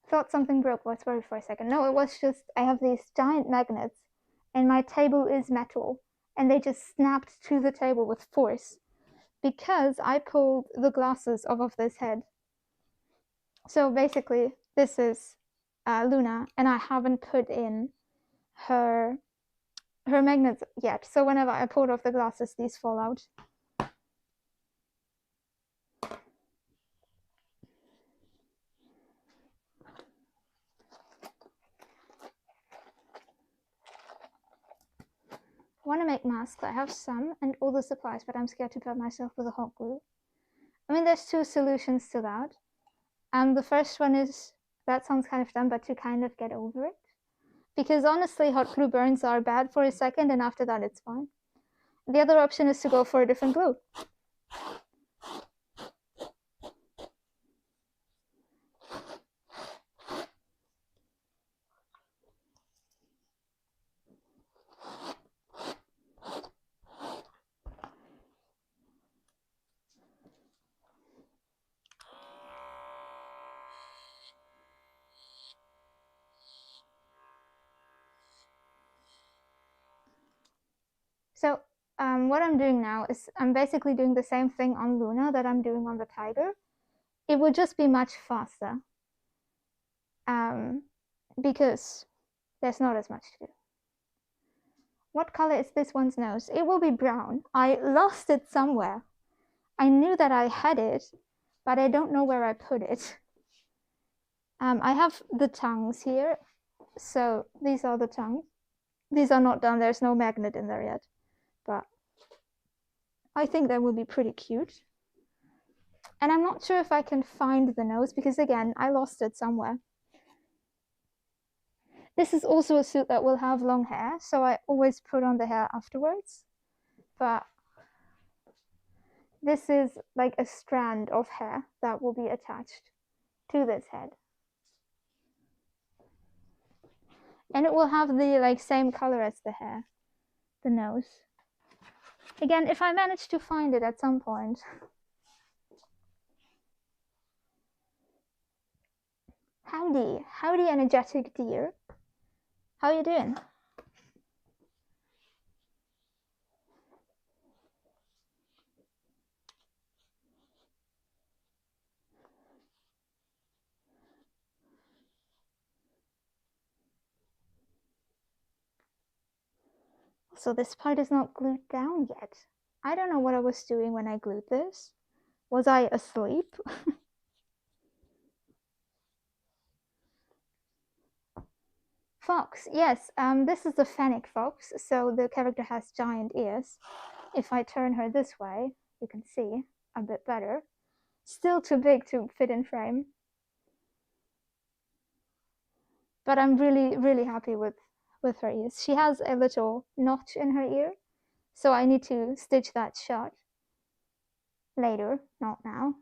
Thought something broke. Was worried for a second. No, it was just I have these giant magnets and my table is metal and they just snapped to the table with force because I pulled the glasses off of this head. So basically this is Luna and I haven't put in her magnets yet. So whenever I pulled off the glasses, these fall out. want to make masks. I have some and all the supplies, but I'm scared to burn myself with a hot glue. I mean, there's two solutions to that. The first one is, that sounds kind of dumb, but to kind of get over it. Because honestly, hot glue burns are bad for a second, and after that, it's fine. The other option is to go for a different glue. So what I'm doing now is I'm basically doing the same thing on Luna that I'm doing on the tiger. It would just be much faster because there's not as much to do. What color is this one's nose? It will be brown. I lost it somewhere. I knew that I had it, but I don't know where I put it. I have the tongues here. So these are the tongues. These are not done. There's no magnet in there yet, but I think that would be pretty cute. And I'm not sure if I can find the nose because, again, I lost it somewhere. This is also a suit that will have long hair, so I always put on the hair afterwards. But this is like a strand of hair that will be attached to this head. And it will have the same color as the hair, the nose. Again, if I manage to find it at some point. Howdy, energetic deer. How you doing? So this part is not glued down yet. I don't know what I was doing when I glued this. Was I asleep? Fox, yes, this is the fennec fox, so the character has giant ears. If I turn her this way, you can see a bit better. Still too big to fit in frame. But I'm really, really happy with her ears. She has a little notch in her ear, so I need to stitch that shut later, not now.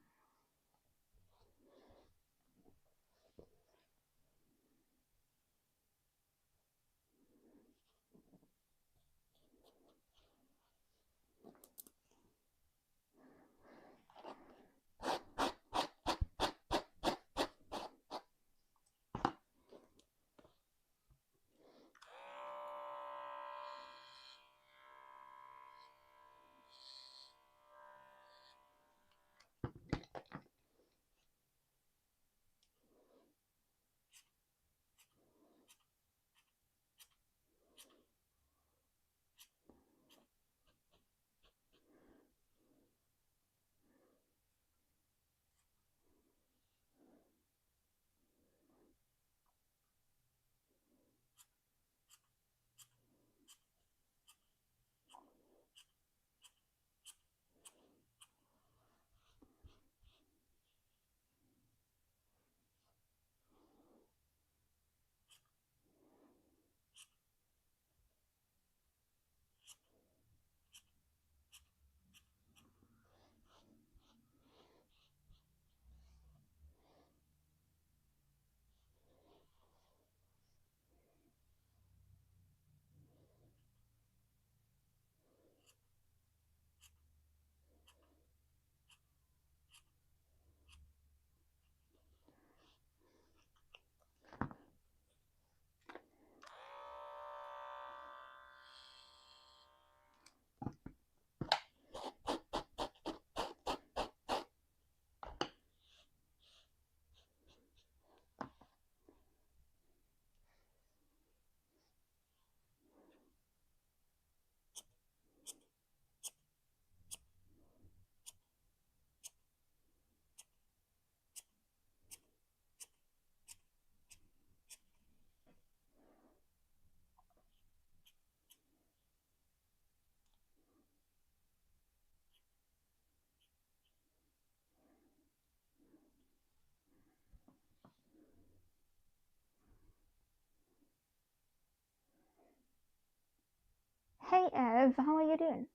Hey Ev, how are you doing?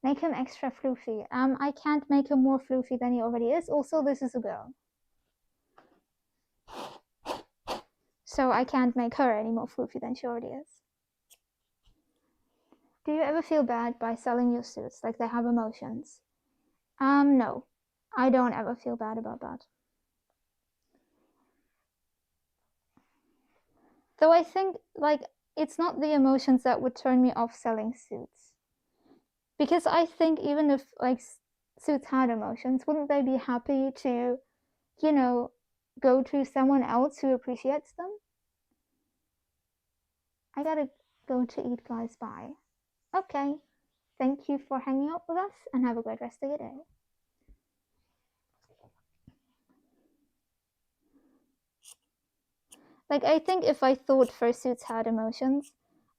Make him extra floofy. I can't make him more floofy than he already is. Also, this is a girl. So I can't make her any more floofy than she already is. Do you ever feel bad by selling your suits, like they have emotions? No. I don't ever feel bad about that. Though I think, like, it's not the emotions that would turn me off selling suits. Because I think even if, like, suits had emotions, wouldn't they be happy to, you know, go to someone else who appreciates them? I gotta go to eat, guys. Bye. Okay. Thank you for hanging out with us and have a great rest of your day. Like, I think if I thought fursuits had emotions,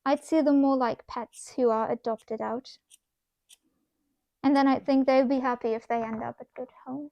I'd see them more like pets who are adopted out. And then I think they'd be happy if they end up at good homes.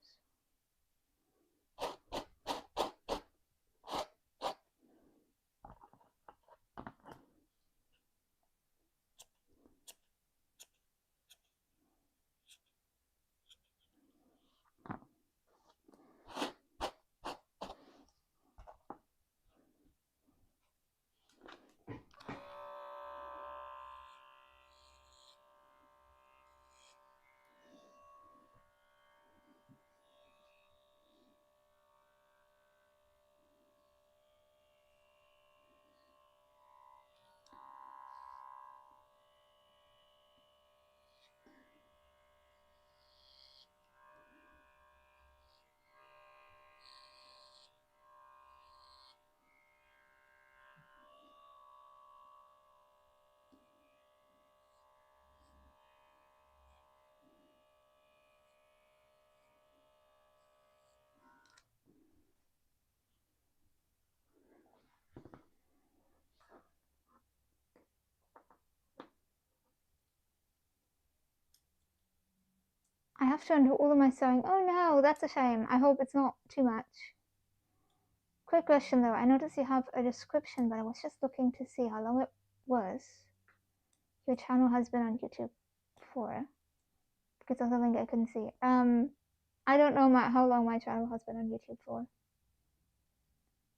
I have to undo all of my sewing. Oh no, that's a shame. I hope it's not too much. Quick question though, I noticed you have a description, but I was just looking to see how long it was. Your channel has been on YouTube for, because of something I couldn't see. I don't know how long my channel has been on YouTube for.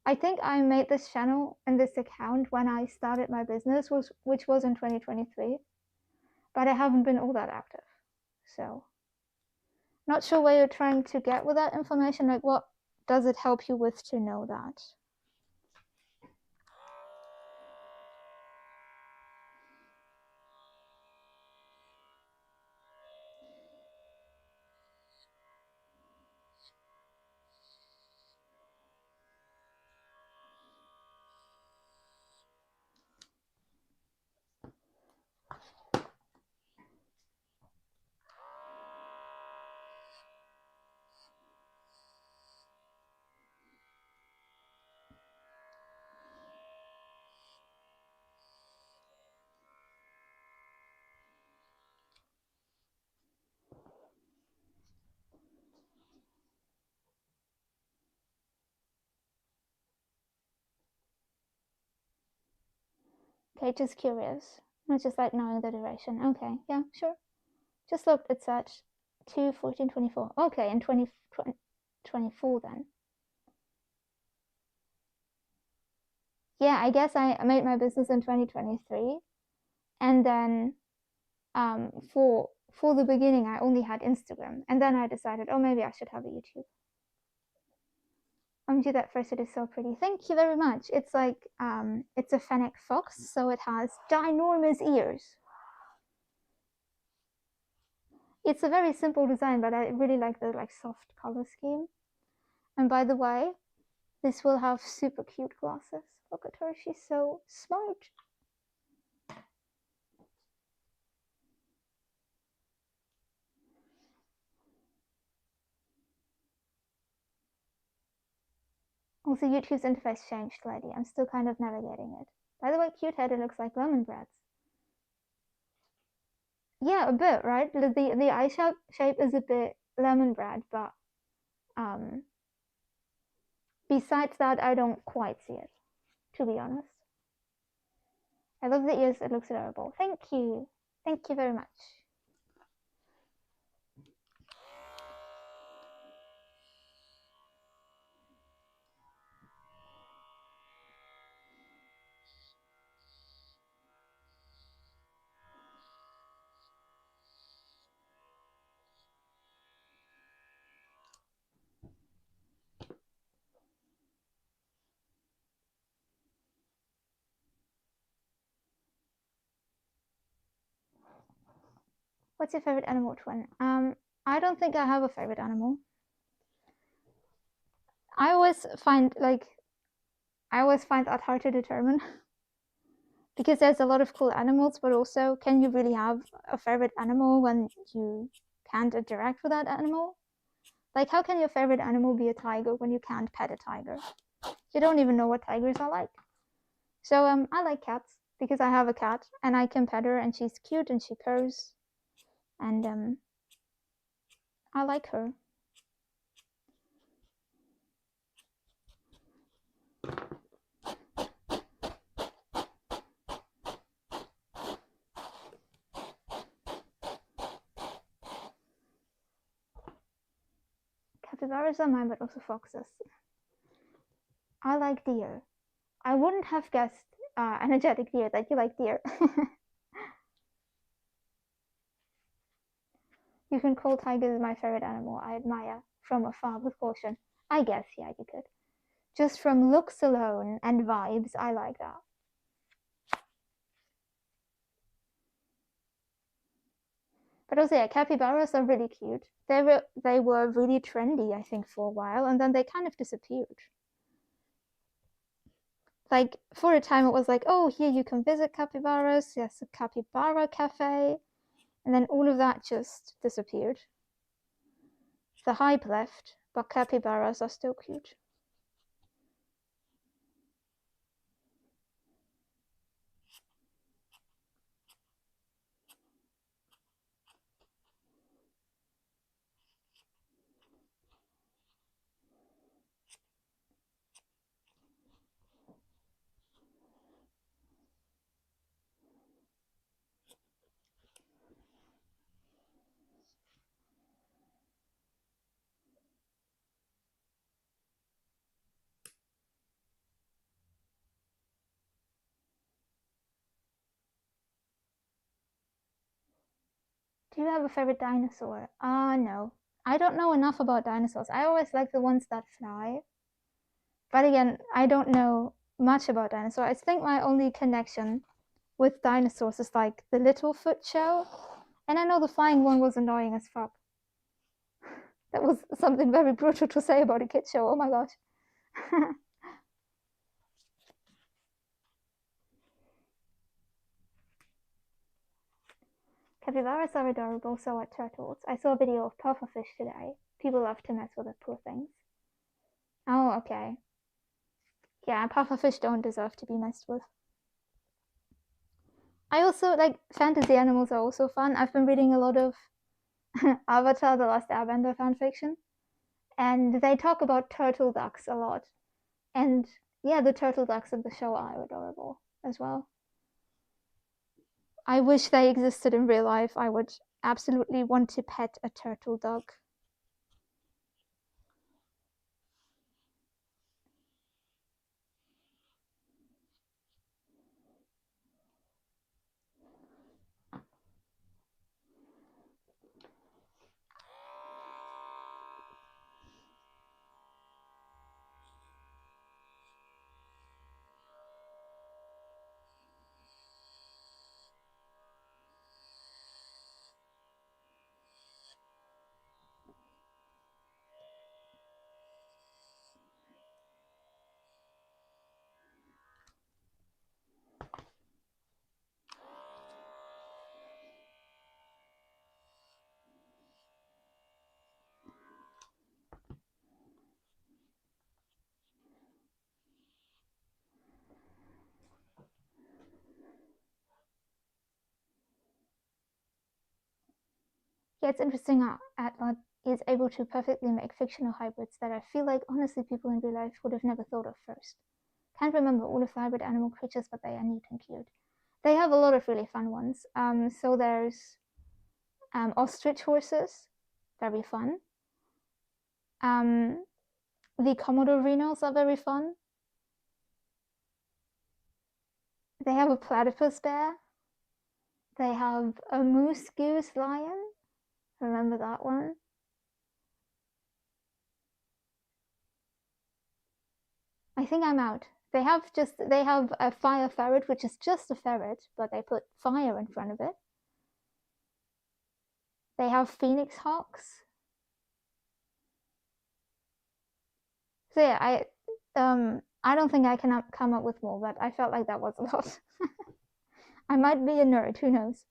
I think I made this channel and this account when I started my business, which was in 2023, but I haven't been all that active. So, not sure where you're trying to get with that information. Like, what does it help you with to know that? Okay, just curious. Not just like knowing the duration. Okay, yeah, sure. Just looked at such 2, 14, 24. Okay, in 2024 then. Yeah, I guess I made my business in 2023, and then for the beginning I only had Instagram, and then I decided, oh, maybe I should have a YouTube. Do that first. It is so pretty. Thank you very much. It's like it's a fennec fox, so it has ginormous ears. It's a very simple design, but I really like the like soft color scheme. And by the way, this will have super cute glasses. Look at her, she's so smart. Also, YouTube's interface changed slightly. I'm still kind of navigating it. By the way, cute head, it looks like lemongrass. Yeah, a bit, right? The eye shape is a bit lemongrass, but besides that, I don't quite see it, to be honest. I love the ears, it looks adorable. Thank you. Thank you very much. What's your favorite animal, Twin? I don't think I have a favorite animal. I always find that hard to determine because there's a lot of cool animals, but also, can you really have a favorite animal when you can't interact with that animal? Like, how can your favorite animal be a tiger when you can't pet a tiger? You don't even know what tigers are like. So I like cats because I have a cat and I can pet her and she's cute and she purrs and I like her. Capybaras are mine, but also foxes. I like deer. I wouldn't have guessed, energetic deer, that you like deer. You can call tigers my favorite animal. I admire from afar with caution. I guess, yeah, you could. Just from looks alone and vibes, I like that. But also, yeah, capybaras are really cute. They were really trendy, I think, for a while, and then they kind of disappeared. Like, for a time, it was like, oh, here you can visit capybaras. Yes, a capybara cafe. And then all of that just disappeared. The hype left, but capybaras are still cute. Do you have a favorite dinosaur? No. I don't know enough about dinosaurs. I always like the ones that fly. But again, I don't know much about dinosaurs. I think my only connection with dinosaurs is like the Littlefoot show. And I know the flying one was annoying as fuck. That was something very brutal to say about a kid show. Oh my gosh. Capybaras are adorable, so are turtles. I saw a video of pufferfish today. People love to mess with the poor things. Oh, okay. Yeah, pufferfish don't deserve to be messed with. I also like fantasy animals are also fun. I've been reading a lot of Avatar: The Last Airbender fanfiction, and they talk about turtle ducks a lot. And yeah, the turtle ducks in the show are adorable as well. I wish they existed in real life. I would absolutely want to pet a turtle duck. Yeah, it's interesting how Atlot is able to perfectly make fictional hybrids that I feel like honestly people in real life would have never thought of first. Can't remember all of the hybrid animal creatures, but they are neat and cute. They have a lot of really fun ones. So there's ostrich horses, very fun. The Komodo rhinos are very fun. They have a platypus bear. They have a moose goose lion. Remember that one? I think I'm out. They have a fire ferret, which is just a ferret, but they put fire in front of it. They have phoenix hawks. So yeah, I don't think I can come up with more, but I felt like that was a lot. I might be a nerd, who knows?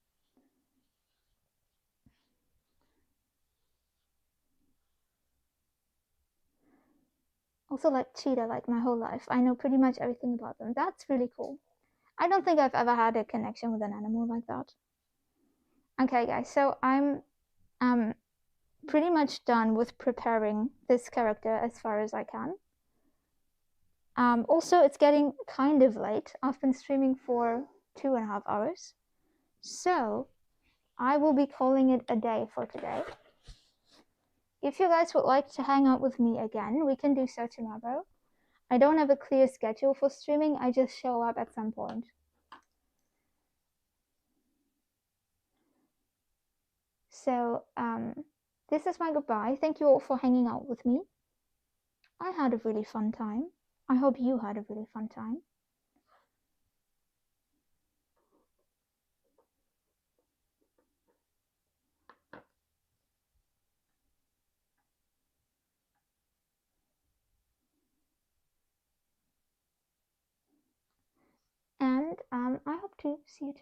Also like cheetah, like my whole life. I know pretty much everything about them. That's really cool. I don't think I've ever had a connection with an animal like that. Okay, guys, so I'm pretty much done with preparing this character as far as I can. Also, it's getting kind of late. I've been streaming for 2.5 hours. So I will be calling it a day for today. If you guys would like to hang out with me again, we can do so tomorrow. I don't have a clear schedule for streaming. I just show up at some point. So this is my goodbye. Thank you all for hanging out with me. I had a really fun time. I hope you had a really fun time. And I hope to see you tomorrow.